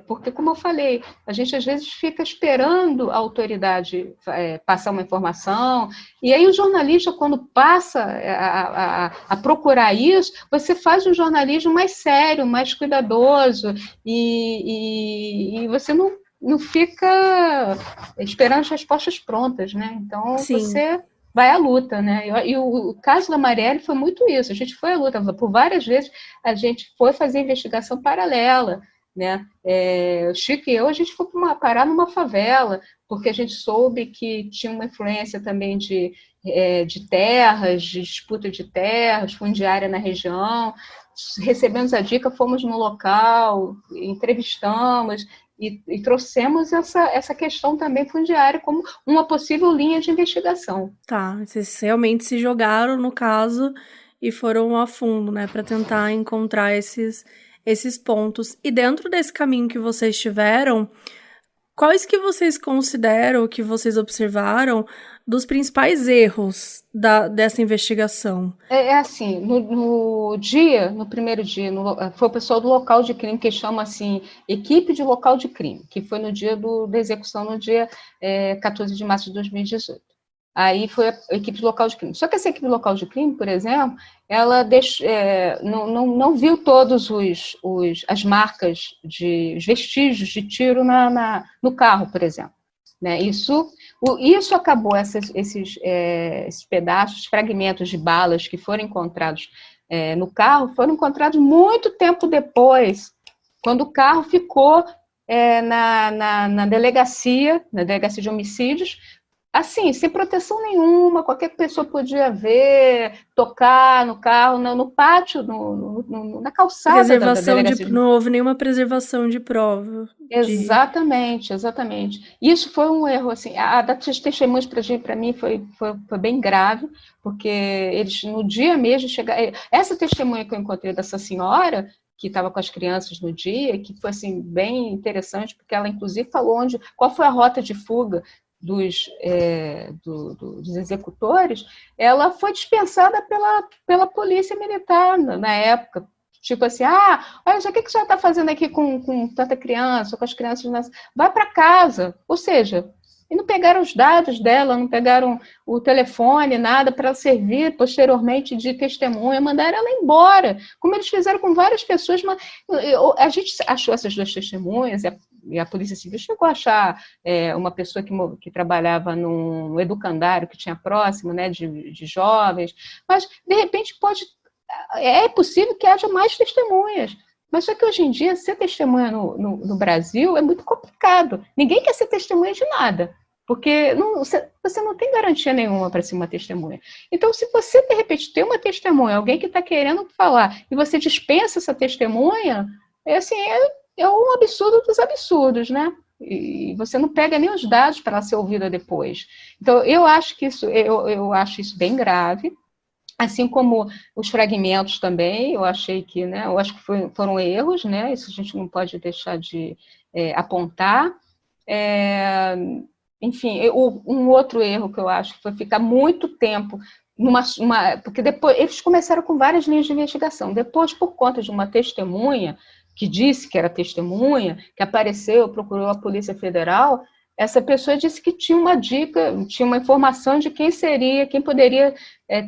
porque, como eu falei, a gente às vezes fica esperando a autoridade passar uma informação, e aí o jornalista, quando passa a procurar isso, você faz um jornalismo mais sério, mais cuidadoso, e você não fica esperando as respostas prontas, né? Então, Sim. Você vai à luta, né? E o caso da Marielle foi muito isso, a gente foi à luta, por várias vezes a gente foi fazer investigação paralela, né? O Chico e eu, a gente foi parar numa favela, porque a gente soube que tinha uma influência também de terras, de disputa de terras, fundiária na região. Recebemos a dica, fomos no local, entrevistamos e trouxemos essa questão também fundiária como uma possível linha de investigação. Tá, vocês realmente se jogaram no caso e foram a fundo, né, para tentar encontrar esses pontos. E dentro desse caminho que vocês tiveram, quais que vocês consideram, que vocês observaram, dos principais erros dessa investigação? Assim, no primeiro dia, foi o pessoal do local de crime, que chama assim, equipe de local de crime, que foi no dia da execução, no dia 14 de março de 2018. Aí foi a equipe de local de crime. Só que essa equipe de local de crime, por exemplo, ela não viu todos as marcas, os vestígios de tiro no carro, por exemplo. Né? Isso acabou, esses pedaços, fragmentos de balas que foram encontrados no carro, foram encontrados muito tempo depois, quando o carro ficou na delegacia de homicídios, assim, sem proteção nenhuma, qualquer pessoa podia ver, tocar no carro, no pátio, na calçada da delegacia. Não houve nenhuma preservação de prova. Exatamente. Isso foi um erro, assim, a das testemunhas para mim foi bem grave, porque eles, no dia mesmo, chegaram... Essa testemunha que eu encontrei dessa senhora, que estava com as crianças no dia, que foi, assim, bem interessante, porque ela, inclusive, falou qual foi a rota de fuga dos executores. Ela foi dispensada pela polícia militar na época. Tipo assim, olha só, o que você está fazendo aqui com tanta criança, com as crianças? Vai para casa. Ou seja, e não pegaram os dados dela, não pegaram o telefone, nada para servir posteriormente de testemunha, mandaram ela embora, como eles fizeram com várias pessoas. Mas a gente achou essas duas testemunhas, e a Polícia Civil chegou a achar uma pessoa que trabalhava num educandário que tinha próximo, né, de jovens, mas, de repente, é possível que haja mais testemunhas. Mas só que hoje em dia, ser testemunha no Brasil é muito complicado. Ninguém quer ser testemunha de nada, porque você não tem garantia nenhuma para ser uma testemunha. Então, se você, de repente, tem uma testemunha, alguém que está querendo falar, e você dispensa essa testemunha, é um absurdo dos absurdos, né? E você não pega nem os dados para ela ser ouvida depois. Então, eu acho isso bem grave. Assim como os fragmentos também, eu achei que, né, eu acho que foram erros, né, isso a gente não pode deixar de apontar. Enfim, um outro erro que eu acho que foi ficar muito tempo porque depois eles começaram com várias linhas de investigação. Depois, por conta de uma testemunha que disse que era testemunha, que apareceu, procurou a Polícia Federal, essa pessoa disse que tinha uma dica, tinha uma informação de quem poderia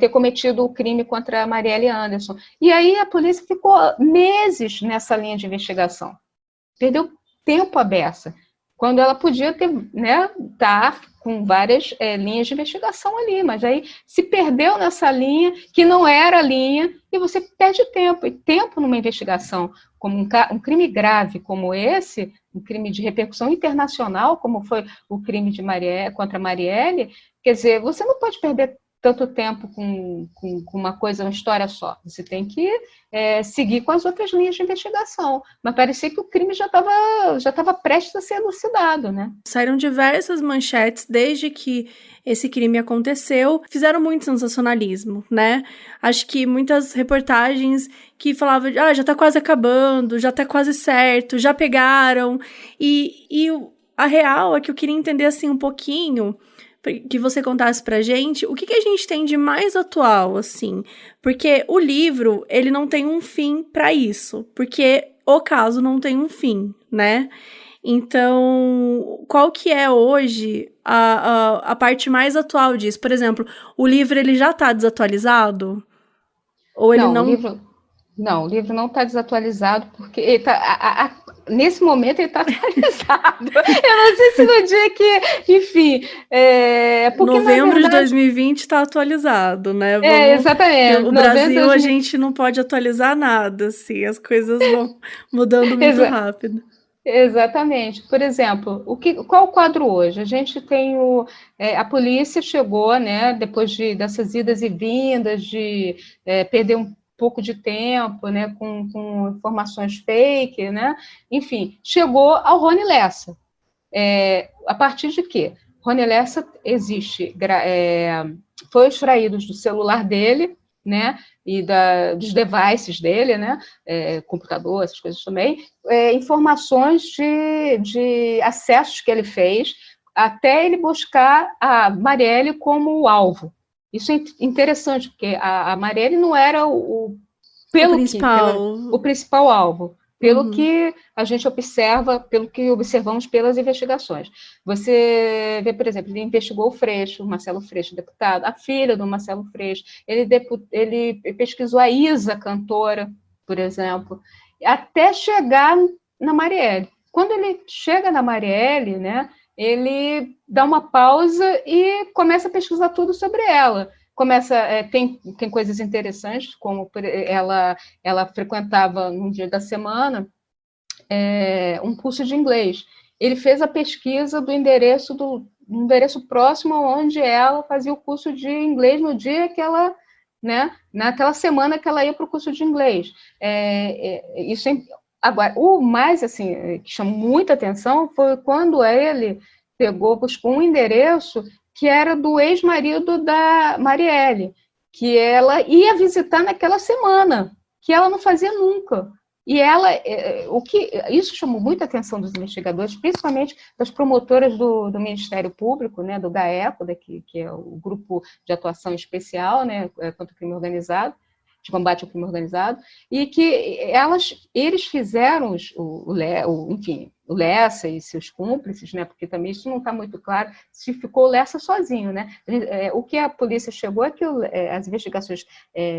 ter cometido o crime contra a Marielle Anderson. E aí a polícia ficou meses nessa linha de investigação. Perdeu tempo à beça, quando ela podia ter, né, estar com várias linhas de investigação ali, mas aí se perdeu nessa linha, que não era a linha, e você perde tempo. E tempo numa investigação como um crime grave como esse, um crime de repercussão internacional, como foi o crime de contra a Marielle, quer dizer, você não pode perder tanto tempo com uma coisa, uma história só. Você tem que seguir com as outras linhas de investigação. Mas parecia que o crime já estava prestes a ser elucidado, né? Saíram diversas manchetes desde que esse crime aconteceu, fizeram muito sensacionalismo, né? Acho que muitas reportagens que falavam de, já tá quase acabando, já tá quase certo, já pegaram. E a real é que eu queria entender, assim, um pouquinho, que você contasse pra gente, o que a gente tem de mais atual, assim, porque o livro, ele não tem um fim pra isso, porque o caso não tem um fim, né? Então, qual que é hoje a parte mais atual disso? Por exemplo, o livro, ele já tá desatualizado? Ou ele não... O livro não está desatualizado, porque ele nesse momento ele está atualizado. Eu não sei se no dia que, enfim... porque, novembro de 2020 está atualizado, né? Exatamente. O Brasil, a gente não pode atualizar nada, assim, as coisas vão mudando muito rápido. Exatamente. Por exemplo, qual o quadro hoje? A gente tem a polícia chegou, né, depois dessas idas e vindas, de perder um pouco de tempo, né, com informações fake, né? Enfim, chegou ao Rony Lessa. A partir de quê? Rony Lessa foi extraído do celular dele, né, e dos devices dele, né, computador, essas coisas também, informações de acessos que ele fez até ele buscar a Marielle como alvo. Isso é interessante, porque a Marielle não era o principal alvo, pelo que a gente observa, pelo que observamos pelas investigações. Você vê, por exemplo, ele investigou o Freixo, Marcelo Freixo, deputado, a filha do Marcelo Freixo, ele pesquisou a Isa, cantora, por exemplo, até chegar na Marielle. Quando ele chega na Marielle, né, ele dá uma pausa e começa a pesquisar tudo sobre ela. Tem coisas interessantes, como ela frequentava, num dia da semana, um curso de inglês. Ele fez a pesquisa do endereço próximo onde ela fazia o curso de inglês no dia que ela, né, naquela semana que ela ia para o curso de inglês. Agora, o mais assim, que chamou muita atenção foi quando ele buscou um endereço que era do ex-marido da Marielle, que ela ia visitar naquela semana, que ela não fazia nunca. E isso chamou muita atenção dos investigadores, principalmente das promotoras do Ministério Público, né, do GAECO, que é o Grupo de Atuação Especial, né, contra o crime organizado, de combate ao crime organizado, e que eles fizeram, enfim, o Lessa e seus cúmplices, né, porque também isso não está muito claro se ficou o Lessa sozinho, né? O que a polícia chegou é que as investigações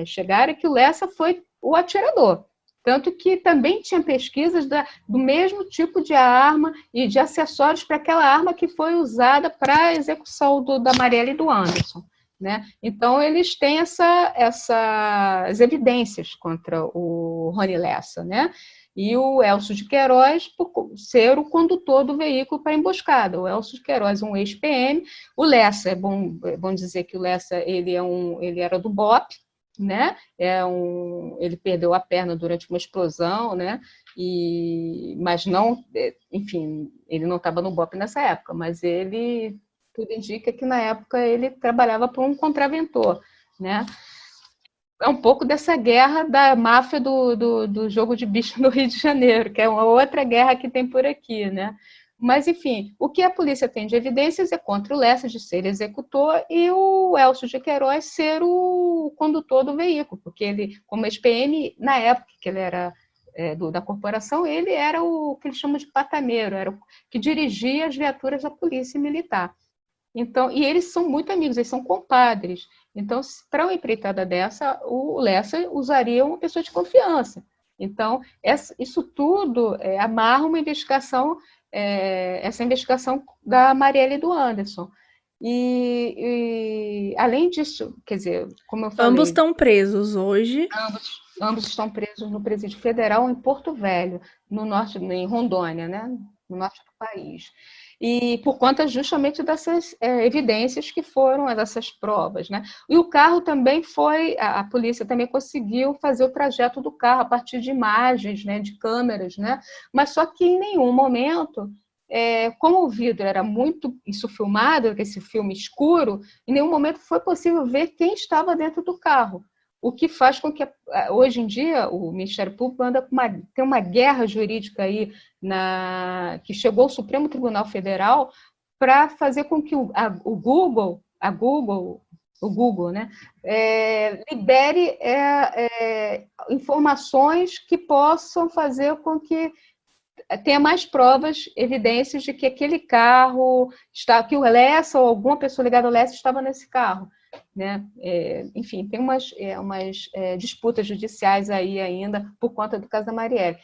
chegaram é que o Lessa foi o atirador. Tanto que também tinha pesquisas do mesmo tipo de arma e de acessórios para aquela arma que foi usada para a execução da Marielle e do Anderson, né? Então, eles têm essas evidências contra o Rony Lessa, né? E o Elcio de Queiroz, por ser o condutor do veículo para a emboscada. O Elcio de Queiroz, um ex-PM. O Lessa, é bom dizer que o Lessa ele era do BOP, né? Ele perdeu a perna durante uma explosão, né? Mas não, enfim, ele não estava no BOP nessa época, mas tudo indica que na época ele trabalhava para um contraventor, né? É um pouco dessa guerra da máfia do jogo de bicho no Rio de Janeiro, que é uma outra guerra que tem por aqui, né? Mas, enfim, o que a polícia tem de evidências é contra o Lessa de ser executor e o Elcio de Queiroz ser o condutor do veículo, porque ele, como ex-PM, na época que ele era da corporação, ele era o que eles chamam de patameiro, era o que dirigia as viaturas da polícia militar. Então, e eles são muito amigos, eles são compadres. Então, para uma empreitada dessa, o Lessa usaria uma pessoa de confiança. Então, isso tudo amarra uma investigação, essa investigação da Marielle e do Anderson. E além disso, quer dizer, como eu falei... Ambos estão presos hoje. Ambos estão presos no Presídio Federal em Porto Velho, no norte, em Rondônia, né? No norte do país. E por conta justamente dessas evidências que foram, dessas provas, né? E o carro também a polícia também conseguiu fazer o trajeto do carro a partir de imagens, né, de câmeras, né? Mas só que em nenhum momento, como o vidro era muito isso filmado, esse filme escuro, em nenhum momento foi possível ver quem estava dentro do carro. O que faz com que, hoje em dia, o Ministério Público tem uma guerra jurídica aí que chegou ao Supremo Tribunal Federal para fazer com que o Google, né, libere informações que possam fazer com que tenha mais provas, evidências de que aquele carro, que o Lessa ou alguma pessoa ligada ao Lessa estava nesse carro. Né? Enfim, tem umas disputas judiciais aí ainda por conta do caso da Marielle.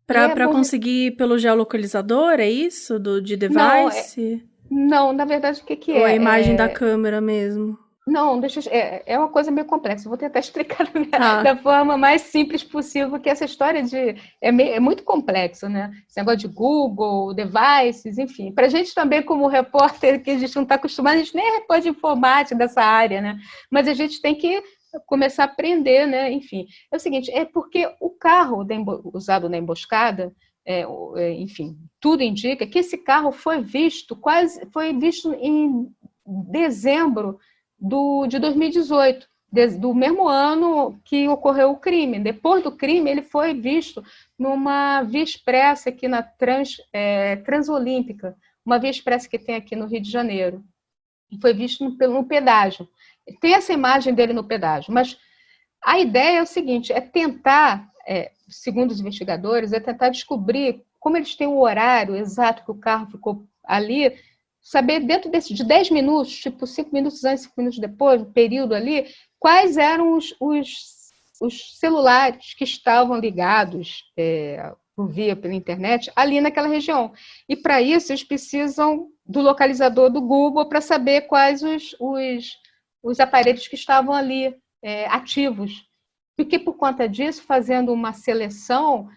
Para conseguir pelo geolocalizador, é isso? De device? Não, na verdade, o que Ou a imagem da câmera mesmo? Não, é uma coisa meio complexa. Vou tentar explicar da forma mais simples possível, porque essa história é muito complexo, né? Esse negócio de Google, devices, enfim. Para a gente também, como repórter, que a gente não está acostumado, a gente nem é repórter de informática dessa área, né? Mas a gente tem que começar a aprender, né? Enfim, é o seguinte, é porque o carro usado na emboscada, enfim, tudo indica que esse carro foi visto em dezembro de 2018, do mesmo ano que ocorreu o crime. Depois do crime, ele foi visto numa via expressa aqui na Transolímpica, uma via expressa que tem aqui no Rio de Janeiro. E foi visto no pedágio. Tem essa imagem dele no pedágio, mas a ideia é o seguinte, tentar, segundo os investigadores, tentar descobrir como eles têm o horário exato que o carro ficou ali, saber dentro de 10 minutos, tipo 5 minutos antes, 5 minutos depois, no período ali, quais eram os celulares que estavam ligados pela internet ali naquela região. E para isso eles precisam do localizador do Google para saber quais os aparelhos que estavam ali ativos. Porque por conta disso, fazendo uma seleção,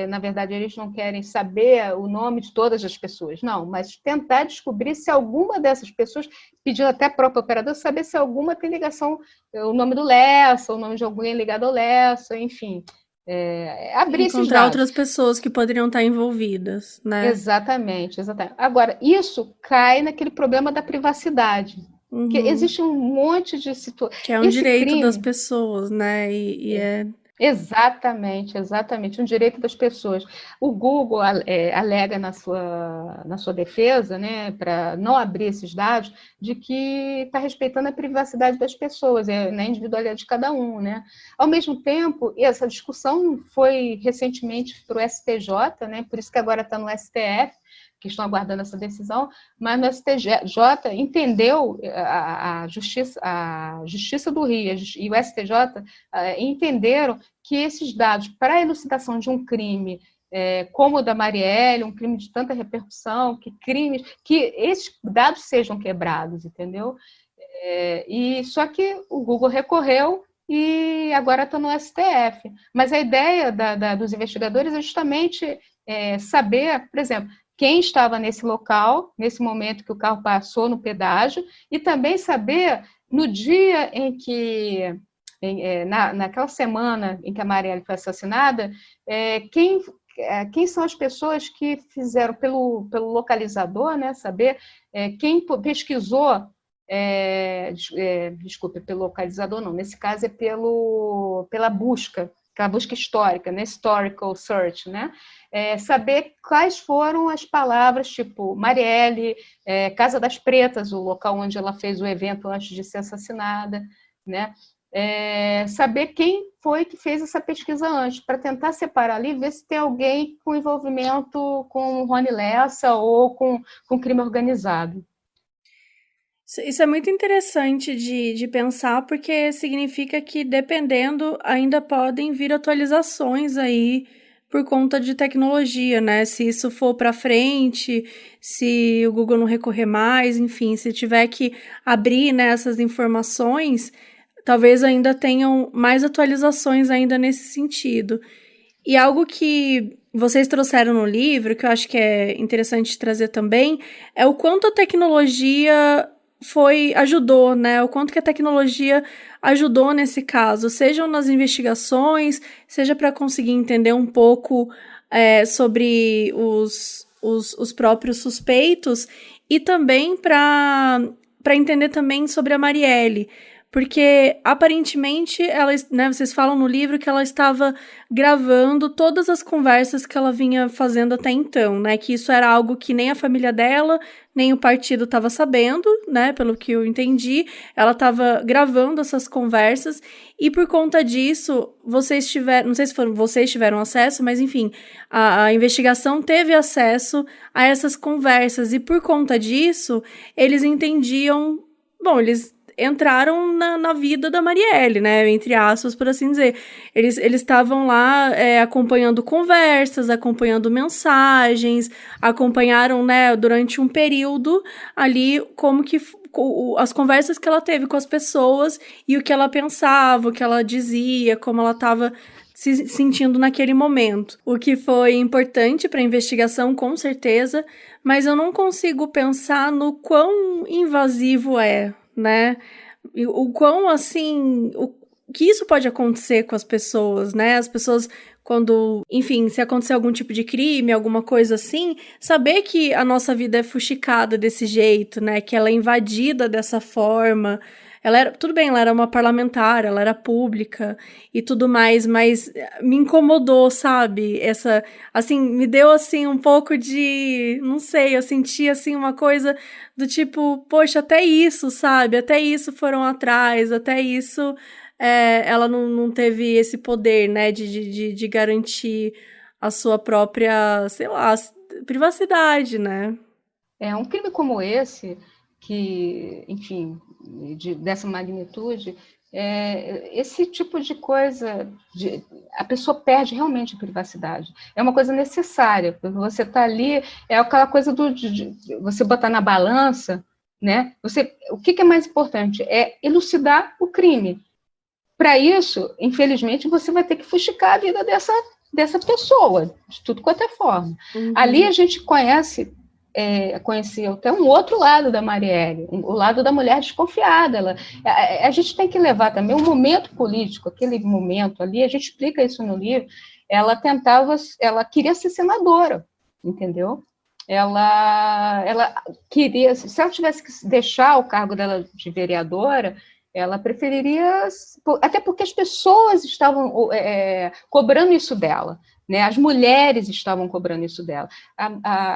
na verdade, eles não querem saber o nome de todas as pessoas, não, mas tentar descobrir se alguma dessas pessoas, pedindo até a própria operadora, saber se alguma tem ligação, o nome do Lessa, o nome de alguém ligado ao Lessa, enfim, abrir esses dados. Encontrar outras pessoas que poderiam estar envolvidas, né? Exatamente. Agora, isso cai naquele problema da privacidade. Porque existe um monte de situações. Que é um direito das pessoas, né? Exatamente, um direito das pessoas. O Google alega na sua defesa, né, para não abrir esses dados, de que está respeitando a privacidade das pessoas, na individualidade de cada um, né? Ao mesmo tempo, essa discussão foi recentemente para o STJ, né, por isso que agora está no STF, que estão aguardando essa decisão, mas no STJ entendeu, a Justiça do Rio e o STJ entenderam que esses dados para a elucidação de um crime como o da Marielle, um crime de tanta repercussão, que esses dados sejam quebrados, entendeu? Só que o Google recorreu e agora está no STF. Mas a ideia dos investigadores é justamente saber, por exemplo, quem estava nesse local, nesse momento que o carro passou no pedágio, e também saber, no dia em que, naquela semana em que a Marielle foi assassinada, quem são as pessoas que fizeram, pelo localizador, né, saber quem pesquisou, desculpa, pelo localizador não, nesse caso pela busca, aquela busca histórica, né, historical search, né? saber quais foram as palavras, tipo Marielle, Casa das Pretas, o local onde ela fez o evento antes de ser assassinada, né? Saber quem foi que fez essa pesquisa antes, para tentar separar ali, ver se tem alguém com envolvimento com Rony Lessa ou com crime organizado. Isso é muito interessante de pensar, porque significa que, dependendo, ainda podem vir atualizações aí por conta de tecnologia, né? Se isso for para frente, se o Google não recorrer mais, enfim, se tiver que abrir, né, essas informações, talvez ainda tenham mais atualizações ainda nesse sentido. E algo que vocês trouxeram no livro, que eu acho que é interessante trazer também, é o quanto a tecnologia ajudou, né? O quanto que a tecnologia ajudou nesse caso, sejam nas investigações, seja para conseguir entender um pouco sobre os próprios suspeitos, e também para entender também sobre a Marielle. Porque, aparentemente, né, vocês falam no livro que ela estava gravando todas as conversas que ela vinha fazendo até então, né? Que isso era algo que nem a família dela, nem o partido estava sabendo, né? Pelo que eu entendi, ela estava gravando essas conversas, e por conta disso, vocês tiveram, não sei se vocês tiveram acesso, mas enfim, a investigação teve acesso a essas conversas, e por conta disso, eles entendiam, bom, eles entraram na vida da Marielle, né, entre aspas, por assim dizer. Eles estavam lá acompanhando conversas, acompanhando mensagens, acompanharam, né, durante um período ali como que as conversas que ela teve com as pessoas e o que ela pensava, o que ela dizia, como ela estava se sentindo naquele momento. O que foi importante para a investigação, com certeza, mas eu não consigo pensar no quão invasivo né? O quão, assim, que isso pode acontecer com as pessoas, né? As pessoas, quando, enfim, se acontecer algum tipo de crime, alguma coisa assim, saber que a nossa vida é fuxicada desse jeito, né? Que ela é invadida dessa forma. Tudo bem, ela era uma parlamentar, ela era pública e tudo mais, mas me incomodou, sabe? Assim, me deu, assim, um pouco de, não sei, eu senti, assim, uma coisa do tipo, poxa, até isso, sabe? Até isso foram atrás, até isso ela não teve esse poder, né, de garantir a sua própria, sei lá, privacidade, né? Um crime como esse, que, enfim, dessa magnitude, esse tipo de coisa, a pessoa perde realmente a privacidade. É uma coisa necessária, você está ali, é aquela coisa de você botar na balança, né? O que é mais importante? É elucidar o crime. Para isso, infelizmente, você vai ter que fuxicar a vida dessa pessoa, de tudo quanto é forma. Uhum. Ali a gente conheceu até um outro lado da Marielle, o lado da mulher desconfiada. A gente tem que levar também um momento político, aquele momento ali, a gente explica isso no livro, ela queria ser senadora, entendeu? Ela queria, se ela tivesse que deixar o cargo dela de vereadora, ela preferiria, até porque as pessoas estavam cobrando isso dela, né? As mulheres estavam cobrando isso dela.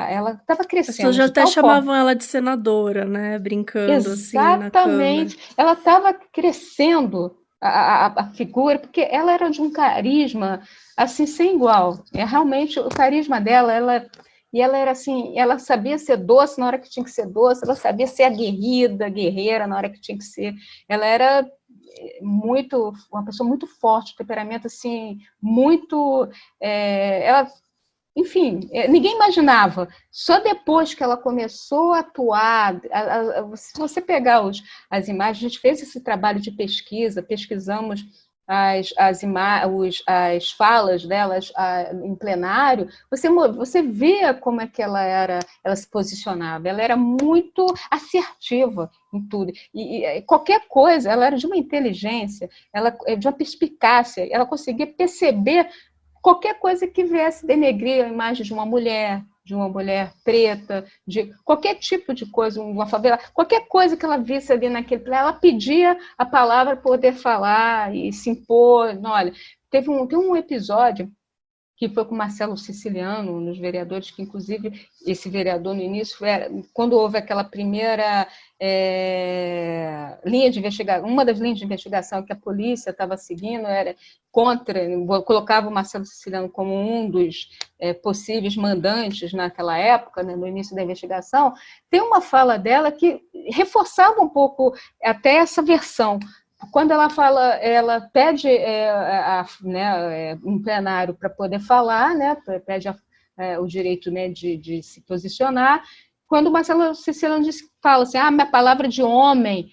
Ela estava crescendo. As pessoas já até chamavam ela de senadora, né? Brincando assim na Câmara. Exatamente. Ela estava crescendo a figura, porque ela era de um carisma assim sem igual. Realmente o carisma dela, ela era assim, ela sabia ser doce na hora que tinha que ser doce, ela sabia ser aguerrida, guerreira na hora que tinha que ser. Ela era uma pessoa muito forte, temperamento assim, muito... enfim, ninguém imaginava. Só depois que ela começou a atuar, se você pegar as imagens, a gente fez esse trabalho de pesquisa, pesquisamos as falas delas em plenário, você vê como é que ela se posicionava. Ela era muito assertiva em tudo. E qualquer coisa, ela era de uma inteligência, de uma perspicácia, ela conseguia perceber qualquer coisa que viesse denegrir a imagem de uma mulher preta, de qualquer tipo de coisa, uma favela, qualquer coisa que ela visse ali naquele plano, ela pedia a palavra para poder falar e se impor. Olha, tem um episódio que foi com Marcelo Siciliano, um dos vereadores, que inclusive esse vereador no início, quando houve aquela primeira linha de investigação, uma das linhas de investigação que a polícia estava seguindo era contra, colocava o Marcelo Siciliano como um dos possíveis mandantes naquela época, né, no início da investigação, tem uma fala dela que reforçava um pouco até essa versão. Quando ela fala, ela pede um plenário para poder falar, né, pede o direito, né, de se posicionar. Quando o Marcelo Siciliano fala assim, minha palavra de homem,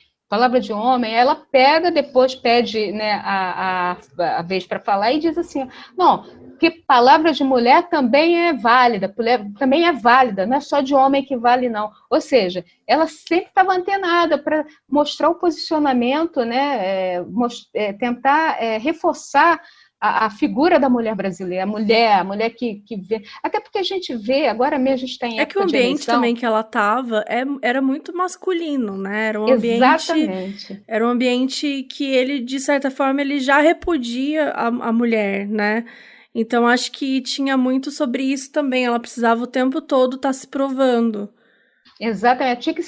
ela pega, depois pede, né, a vez para falar e diz assim, não, que palavra de mulher também é válida, não é só de homem que vale, não. Ou seja, ela sempre estava antenada para mostrar o posicionamento, né, tentar reforçar a figura da mulher brasileira, a mulher que vê. Até porque a gente vê, agora mesmo a gente está em época que o ambiente de eleição, também que ela estava era muito masculino, né? Exatamente. Era um ambiente que ele, de certa forma, ele já repudia a mulher, né? Então, acho que tinha muito sobre isso também. Ela precisava o tempo todo estar se provando. Exatamente, tinha que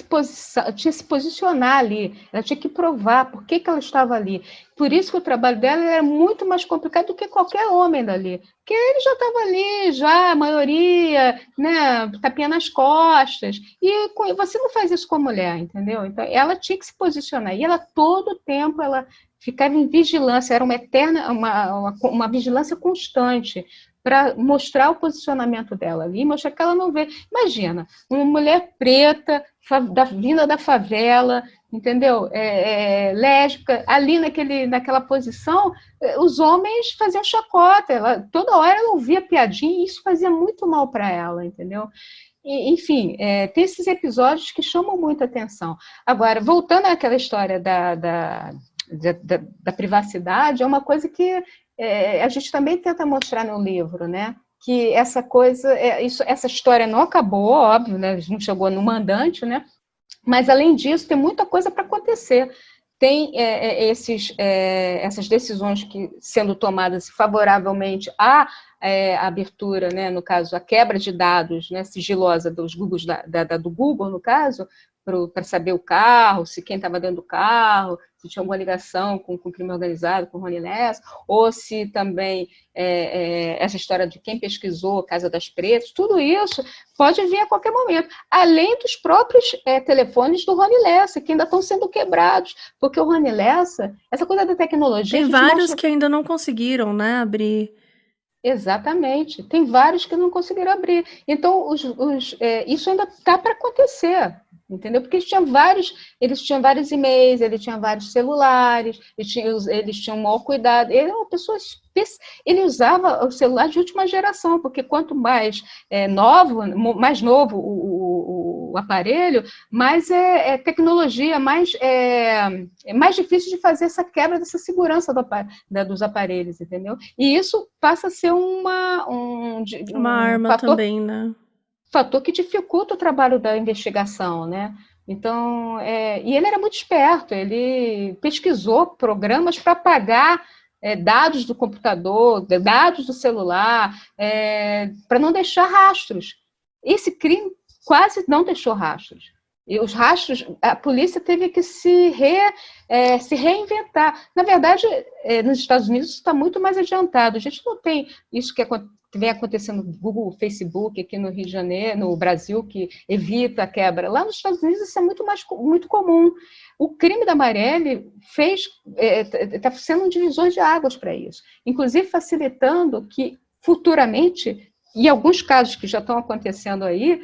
se posicionar ali, ela tinha que provar por que ela estava ali. Por isso que o trabalho dela era muito mais complicado do que qualquer homem dali, porque ele já estava ali, a maioria, né, tapinha nas costas, e você não faz isso com a mulher, entendeu? Então, ela tinha que se posicionar, e ela todo o tempo, ela ficava em vigilância, era uma eterna, uma vigilância constante, para mostrar o posicionamento dela ali, mostrar que ela não vê. Imagina, uma mulher preta, vinda da favela, entendeu? Lésbica, ali naquela posição, os homens faziam chacota, toda hora ela ouvia piadinha, e isso fazia muito mal para ela, entendeu? Enfim, tem esses episódios que chamam muita atenção. Agora, voltando àquela história da privacidade, é uma coisa que a gente também tenta mostrar no livro, né? Que essa coisa, essa história não acabou, óbvio, né? A gente não chegou no mandante, né? Mas, além disso, tem muita coisa para acontecer. Tem essas decisões que sendo tomadas favoravelmente à abertura, né? No caso, a quebra de dados, né? Sigilosa dos Googles, do Google, no caso, para saber o carro, se quem estava dentro do carro, se tinha alguma ligação com o crime organizado, com o Rony Lessa, ou se também essa história de quem pesquisou a Casa das Pretas, tudo isso pode vir a qualquer momento, além dos próprios telefones do Rony Lessa, que ainda estão sendo quebrados, porque o Rony Lessa, essa coisa da tecnologia... Tem vários que ainda não conseguiram, né, abrir... Exatamente, tem vários que não conseguiram abrir. Então, isso ainda está para acontecer, entendeu? Porque eles tinham vários e-mails, eles tinham vários celulares, eles tinham um maior cuidado. Ele usava o celular de última geração, porque quanto mais novo o aparelho, mais tecnologia, mais difícil de fazer essa quebra dessa segurança dos aparelhos, entendeu? E isso passa a ser uma arma fator, também, né? Fator que dificulta o trabalho da investigação, né? Então, e ele era muito esperto, ele pesquisou programas para apagar dados do computador, dados do celular, para não deixar rastros. Esse crime quase não deixou rastros. E os rastros, a polícia teve que se reinventar. Na verdade, nos Estados Unidos isso está muito mais adiantado. A gente não tem isso que vem acontecendo no Google, Facebook, aqui no Rio de Janeiro, no Brasil, que evita a quebra. Lá nos Estados Unidos isso é muito comum. O crime da Marielle está sendo um divisor de águas para isso. Inclusive facilitando que, futuramente, e alguns casos que já estão acontecendo aí,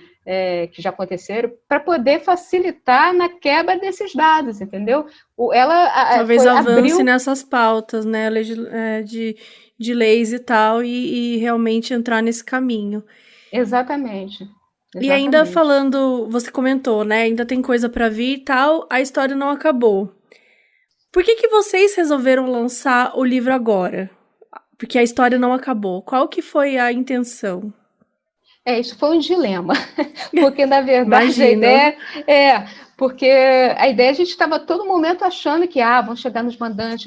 que já aconteceram, para poder facilitar na quebra desses dados, entendeu? Talvez avance nessas pautas, né, de leis e tal, e realmente entrar nesse caminho. Exatamente. E ainda falando, você comentou, né, ainda tem coisa para vir e tal, a história não acabou. Por que vocês resolveram lançar o livro agora? Porque a história não acabou. Qual que foi a intenção? Isso foi um dilema, porque, na verdade, Imagino. a ideia porque a ideia a gente estava todo momento achando que vão chegar nos mandantes,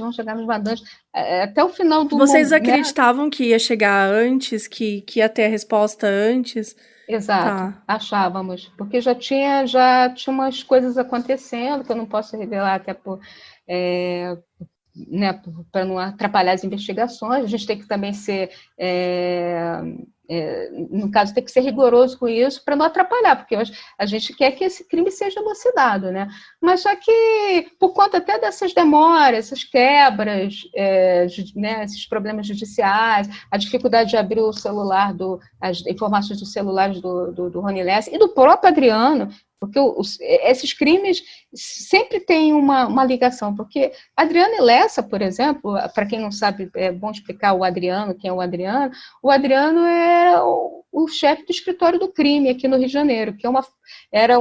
até o final do Vocês momento, né? acreditavam que ia chegar antes, que ia ter a resposta antes? Exato, Tá. achávamos, porque já tinha umas coisas acontecendo, que eu não posso revelar até né, para não atrapalhar as investigações. A gente tem que também ser, no caso, tem que ser rigoroso com isso para não atrapalhar, porque a gente quer que esse crime seja elucidado, né? Mas só que, por conta até dessas demoras, essas quebras, né, esses problemas judiciais, a dificuldade de abrir o celular, as informações dos celulares do Rony Lessa e do próprio Adriano, porque esses crimes sempre têm uma ligação, porque Adriano e Lessa, por exemplo, para quem não sabe, é bom explicar o Adriano, quem é o Adriano. O Adriano era o chefe do escritório do crime aqui no Rio de Janeiro, que era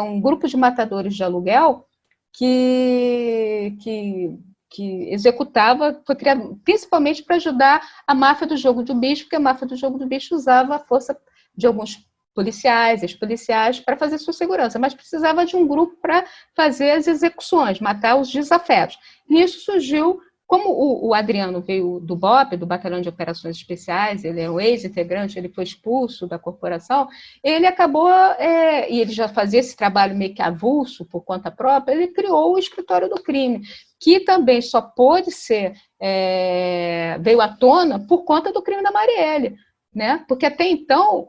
um grupo de matadores de aluguel que executava, foi criado principalmente para ajudar a máfia do jogo do bicho, porque a máfia do jogo do bicho usava a força de alguns policiais, ex-policiais, para fazer sua segurança, mas precisava de um grupo para fazer as execuções, matar os desafetos. Nisso surgiu, como o Adriano veio do BOP, do Batalhão de Operações Especiais, ele é um ex-integrante, ele foi expulso da corporação, ele acabou, e ele já fazia esse trabalho meio que avulso, por conta própria, ele criou o Escritório do Crime, que também só pôde ser, veio à tona por conta do crime da Marielle, né? Porque até então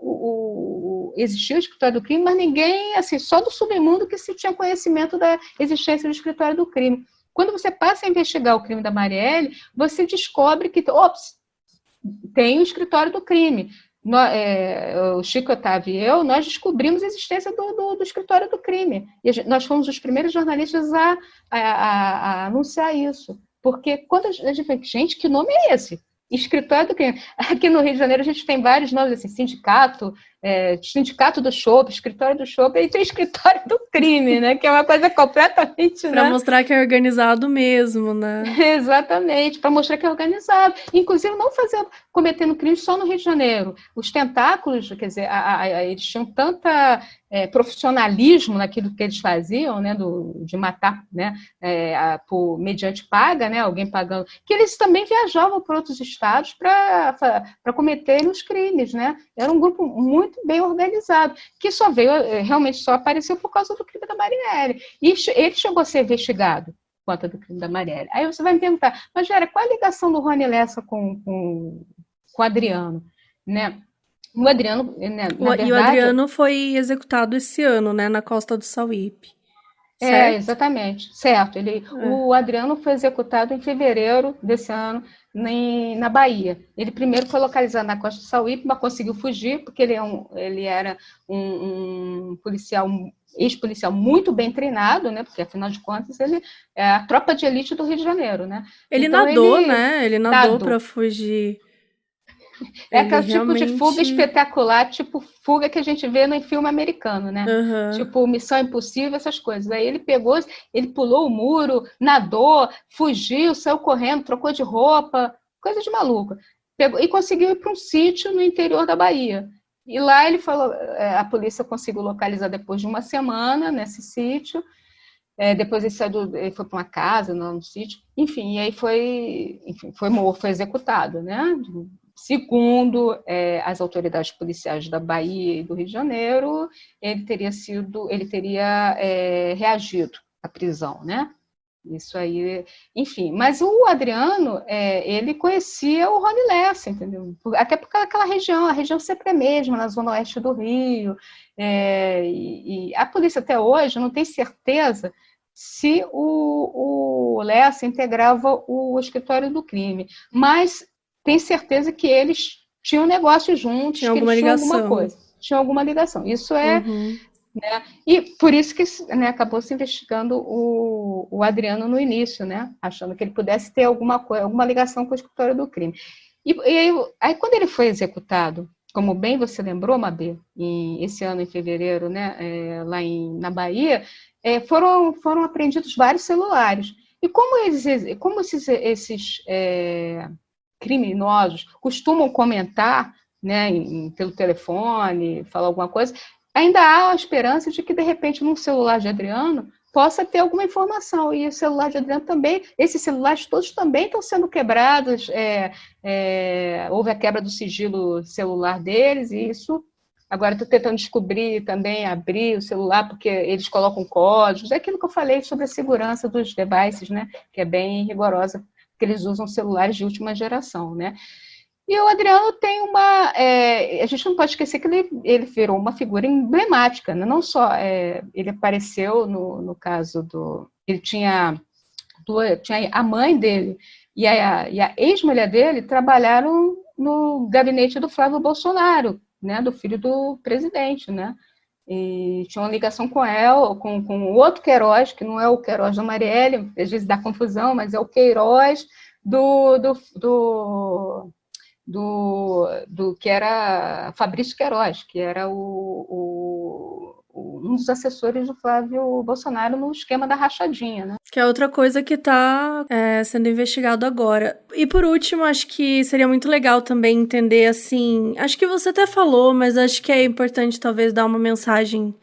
existia o escritório do crime, mas ninguém, assim, só do submundo que se tinha conhecimento da existência do escritório do crime. Quando você passa a investigar o crime da Marielle, você descobre que, tem o escritório do crime. O Chico Otávio e eu, nós descobrimos a existência do escritório do crime. E nós fomos os primeiros jornalistas a anunciar isso. Porque quando a gente fala, gente, que nome é esse? Escritório do crime. Aqui no Rio de Janeiro a gente tem vários nomes, assim, sindicato do chopp, escritório do chopp, e tem escritório do crime, né? Que é uma coisa completamente... Para mostrar que é organizado mesmo, né? Exatamente, para mostrar que é organizado. Inclusive, não cometendo crimes só no Rio de Janeiro. Os tentáculos, quer dizer, eles tinham tanta profissionalismo naquilo que eles faziam, né, de matar, né, mediante paga, né, alguém pagando, que eles também viajavam para outros estados para cometerem os crimes, né? Era um grupo muito bem organizado, que realmente só apareceu por causa do crime da Marielle. E ele chegou a ser investigado por conta do crime da Marielle. Aí você vai me perguntar, mas Vera, qual a ligação do Rony Lessa com o Adriano, né? O Adriano, né, na verdade... E o Adriano foi executado esse ano, né, na Costa do Sauípe. Certo? Exatamente, certo. O Adriano foi executado em fevereiro desse ano, na Bahia. Ele primeiro foi localizado na Costa do Sauípe, mas conseguiu fugir, porque ele era um policial, ex-policial muito bem treinado, né? Porque, afinal de contas, ele é a tropa de elite do Rio de Janeiro, né? Ele então, nadou, né? Ele nadou para fugir. É aquele tipo de fuga espetacular, tipo fuga que a gente vê no filme americano, né? Uhum. Tipo Missão Impossível, essas coisas. Aí ele pulou o muro, nadou, fugiu, saiu correndo, trocou de roupa, coisa de maluco. E conseguiu ir para um sítio no interior da Bahia. E lá ele falou, a polícia conseguiu localizar depois de uma semana nesse sítio. Depois ele foi para uma casa no sítio. Enfim, e aí foi morto, foi executado, né? Segundo as autoridades policiais da Bahia e do Rio de Janeiro, ele teria reagido à prisão, né? Isso aí, enfim. Mas o Adriano, ele conhecia o Rony Lessa, entendeu? Até porque aquela região, a região sempre é a mesma, na zona oeste do Rio. E a polícia até hoje não tem certeza se o Lessa integrava o escritório do crime, mas tem certeza que eles tinham negócio juntos, tinha que alguma eles tinham ligação. alguma coisa. Tinha alguma ligação. Isso né? E por isso que, né, acabou se investigando o Adriano no início, né? Achando que ele pudesse ter alguma ligação com o escritório do crime. E aí, quando ele foi executado, como bem você lembrou, Mabê, esse ano, em fevereiro, né, na Bahia, foram apreendidos vários celulares. E como esses criminosos costumam comentar né, pelo telefone, falar alguma coisa, ainda há a esperança de que, de repente, num celular de Adriano, possa ter alguma informação. E o celular de Adriano também, esses celulares todos também estão sendo quebrados, houve a quebra do sigilo celular deles, e isso, agora estou tentando descobrir também, abrir o celular, porque eles colocam códigos, é aquilo que eu falei sobre a segurança dos devices, né, que é bem rigorosa, porque eles usam celulares de última geração, né. E o Adriano tem a gente não pode esquecer que ele virou uma figura emblemática, né? Não só ele apareceu no caso ele tinha a mãe dele e a ex-mulher dele trabalharam no gabinete do Flávio Bolsonaro, né? Do filho do presidente, né? E tinha uma ligação com ela, com o outro Queiroz, que não é o Queiroz da Marielle, às vezes dá confusão, mas é o Queiroz do que era Fabrício Queiroz, que era um dos assessores do Flávio Bolsonaro no esquema da rachadinha, né? Que é outra coisa que está sendo investigado agora. E por último, acho que seria muito legal também entender, assim, acho que você até falou, mas acho que é importante talvez dar uma mensagem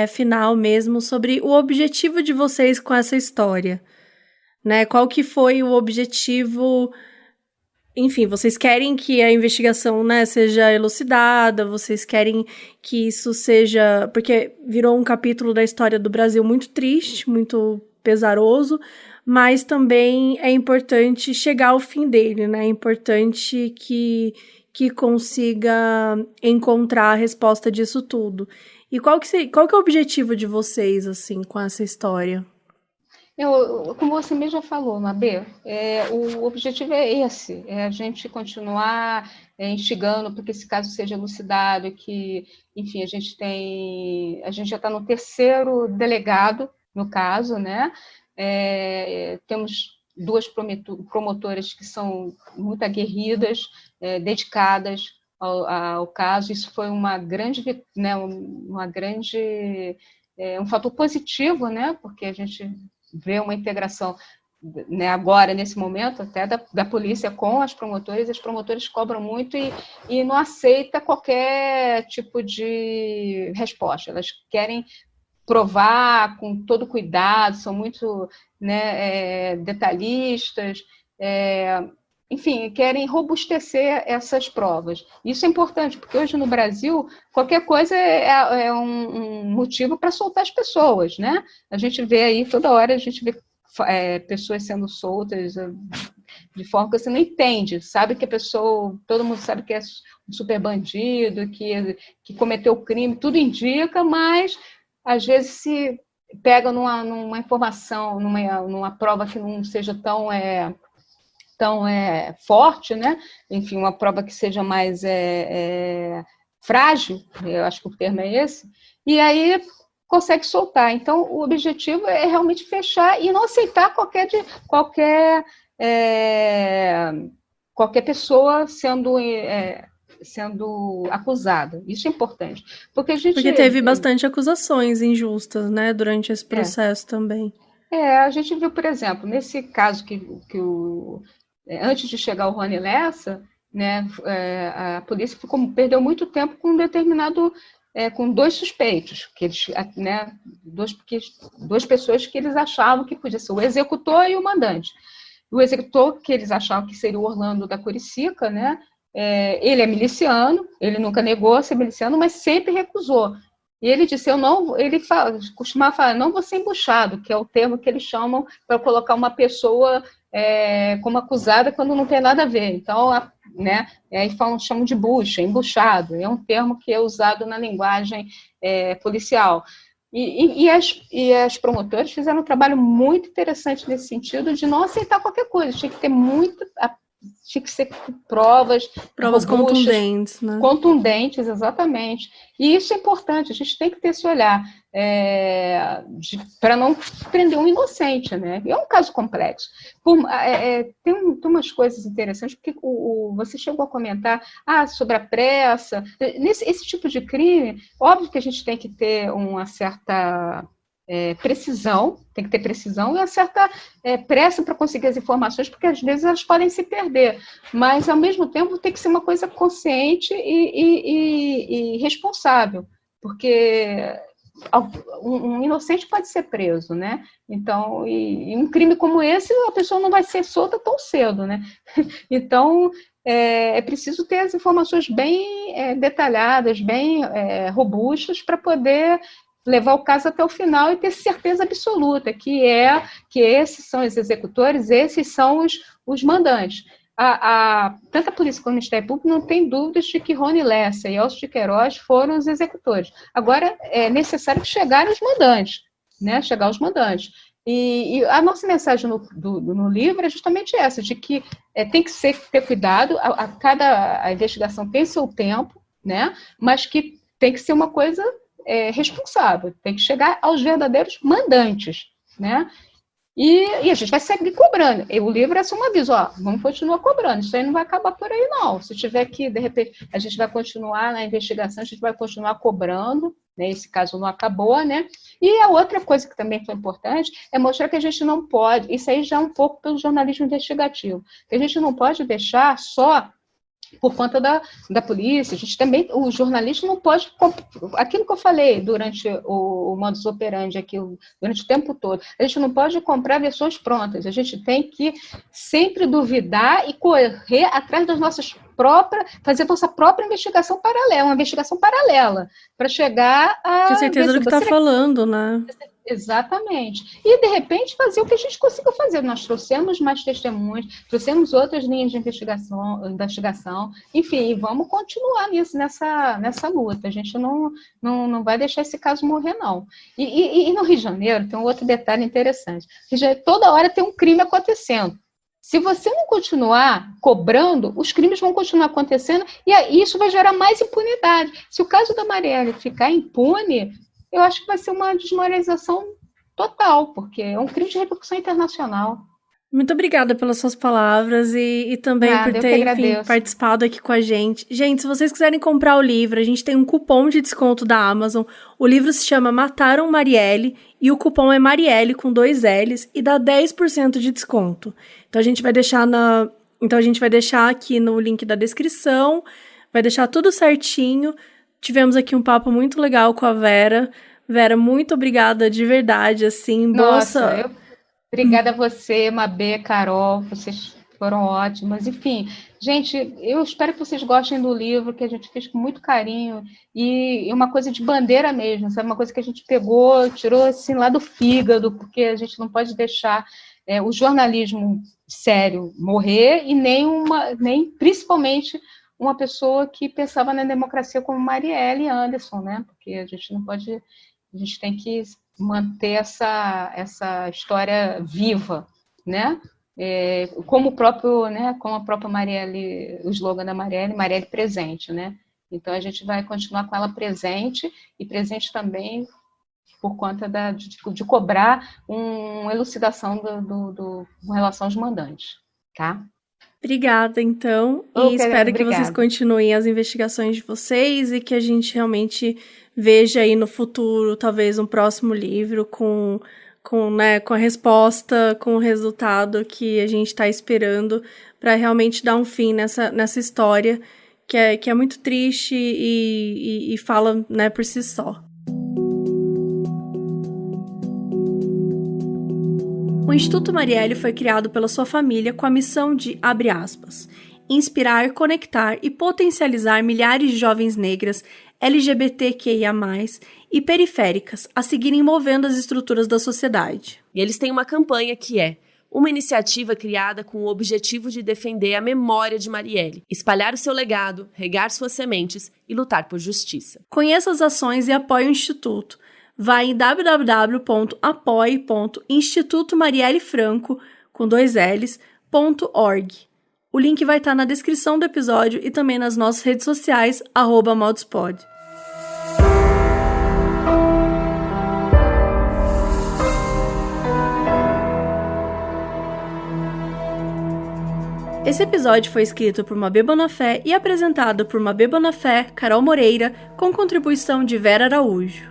final mesmo sobre o objetivo de vocês com essa história, né? Qual que foi o objetivo? Enfim, vocês querem que a investigação, né, seja elucidada, vocês querem que isso seja... Porque virou um capítulo da história do Brasil muito triste, muito pesaroso, mas também é importante chegar ao fim dele, né? É importante que consiga encontrar a resposta disso tudo. E qual que é o objetivo de vocês, assim, com essa história? Como você mesmo já falou, Mabê, o objetivo é esse, é a gente continuar instigando para que esse caso seja elucidado, que, enfim, a gente já está no terceiro delegado no caso, né? Temos duas promotoras que são muito aguerridas, dedicadas ao caso. Isso foi uma grande, né, um fator positivo, né? Porque a gente vê uma integração, né, agora, nesse momento, até da polícia com as promotoras cobram muito e não aceita qualquer tipo de resposta. Elas querem provar com todo cuidado, são muito, né, detalhistas, enfim, querem robustecer essas provas. Isso é importante, porque hoje no Brasil, qualquer coisa é um motivo para soltar as pessoas, né? A gente vê aí, toda hora, a gente vê pessoas sendo soltas de forma que você não entende, sabe que a pessoa, todo mundo sabe que é um super bandido, que cometeu crime, tudo indica, mas às vezes se pega numa informação, numa prova que não seja tão forte, né? Enfim, uma prova que seja mais frágil, eu acho que o termo é esse, e aí consegue soltar. Então, o objetivo é realmente fechar e não aceitar qualquer pessoa sendo acusada. Isso é importante. Porque teve bastante acusações injustas, né, durante esse processo também. A gente viu, por exemplo, nesse caso que antes de chegar o Rony Lessa, né, a polícia perdeu muito tempo com com dois suspeitos, que eles, né, duas pessoas que eles achavam que podia ser o executor e o mandante. O executor, que eles achavam que seria o Orlando da Curicica, né, ele é miliciano, ele nunca negou ser miliciano, mas sempre recusou. E ele disse, costumava falar, não vou ser embuchado, que é o termo que eles chamam para colocar uma pessoa como acusada quando não tem nada a ver. Então, né, aí chamam de bucha, embuchado, é um termo que é usado na linguagem policial. E as promotoras fizeram um trabalho muito interessante nesse sentido de não aceitar qualquer coisa, tinha que ser provas robustas, contundentes, né? Contundentes, exatamente. E isso é importante, a gente tem que ter esse olhar para não prender um inocente, né? É um caso complexo. Tem umas coisas interessantes, porque você chegou a comentar sobre a pressa. Esse tipo de crime, óbvio que a gente tem que ter uma certa precisão, tem que ter precisão e uma certa pressa para conseguir as informações, porque às vezes elas podem se perder, mas ao mesmo tempo tem que ser uma coisa consciente e responsável, porque um inocente pode ser preso, né? Então, e um crime como esse, a pessoa não vai ser solta tão cedo, né? Então, é preciso ter as informações bem detalhadas, bem robustas, para poder levar o caso até o final e ter certeza absoluta que esses são os executores, esses são os mandantes. Tanto a polícia como o Ministério Público não tem dúvidas de que Rony Lessa e Elcio de Queiroz foram os executores. Agora, é necessário que chegarem os mandantes, né? Chegar os mandantes. E a nossa mensagem no livro é justamente essa, de que tem que ter cuidado, a investigação tem seu tempo, né? Mas que tem que ser uma coisa responsável, tem que chegar aos verdadeiros mandantes, né? E a gente vai seguir cobrando. E o livro é só um aviso, vamos continuar cobrando, isso aí não vai acabar por aí, não. Se tiver que, de repente, a gente vai continuar na investigação, a gente vai continuar cobrando, né? Esse caso não acabou, né? E a outra coisa que também foi importante é mostrar que a gente não pode, isso aí já é um pouco pelo jornalismo investigativo, que a gente não pode deixar só por conta da polícia. A gente também, o jornalista não pode, aquilo que eu falei durante o modus operandi aqui, durante o tempo todo, a gente não pode comprar versões prontas, a gente tem que sempre duvidar e correr atrás das nossas próprias, fazer nossa própria investigação paralela, uma investigação paralela, para chegar a... Ter certeza do que está falando, né? Exatamente. E, de repente, fazer o que a gente conseguiu fazer. Nós trouxemos mais testemunhas, trouxemos outras linhas de investigação, enfim, vamos continuar nessa luta. A gente não vai deixar esse caso morrer, não. E no Rio de Janeiro tem um outro detalhe interessante. Toda hora tem um crime acontecendo. Se você não continuar cobrando, os crimes vão continuar acontecendo e isso vai gerar mais impunidade. Se o caso da Marielle ficar impune, eu acho que vai ser uma desmoralização total, porque é um crime de repercussão internacional. Muito obrigada pelas suas palavras e também por ter, enfim, participado aqui com a gente. Gente, se vocês quiserem comprar o livro, a gente tem um cupom de desconto da Amazon. O livro se chama Mataram Marielle e o cupom é Marielle com 2 L's e dá 10% de desconto. Então a gente vai deixar aqui no link da descrição, vai deixar tudo certinho. Tivemos aqui um papo muito legal com a Vera. Vera, muito obrigada de verdade, assim. Nossa, obrigada a você, Mabê, Carol, vocês foram ótimas. Enfim, gente, eu espero que vocês gostem do livro, que a gente fez com muito carinho, e uma coisa de bandeira mesmo, sabe? Uma coisa que a gente pegou, tirou assim lá do fígado, porque a gente não pode deixar o jornalismo sério morrer, e nem principalmente uma pessoa que pensava na democracia como Marielle Anderson, né? Porque a gente tem que manter essa história viva, né? Como a própria Marielle, o slogan da Marielle presente, né? Então a gente vai continuar com ela presente e presente também por conta de cobrar uma elucidação com relação aos mandantes, tá? Obrigada, então, e espero que vocês continuem as investigações de vocês e que a gente realmente veja aí no futuro, talvez, um próximo livro com a resposta, com o resultado que a gente está esperando para realmente dar um fim nessa história que é muito triste e fala, né, por si só. O Instituto Marielle foi criado pela sua família com a missão de, abre aspas, inspirar, conectar e potencializar milhares de jovens negras, LGBTQIA+, e periféricas a seguirem movendo as estruturas da sociedade. E eles têm uma campanha que é uma iniciativa criada com o objetivo de defender a memória de Marielle, espalhar o seu legado, regar suas sementes e lutar por justiça. Conheça as ações e apoie o Instituto. Vai em www.apoie.institutomariellefranco, com 2 L's.org. O link vai estar na descrição do episódio e também nas nossas redes sociais, @moduspod. Esse episódio foi escrito por Mabê Bonafé e apresentado por Mabê Bonafé, Carol Moreira, com contribuição de Vera Araújo.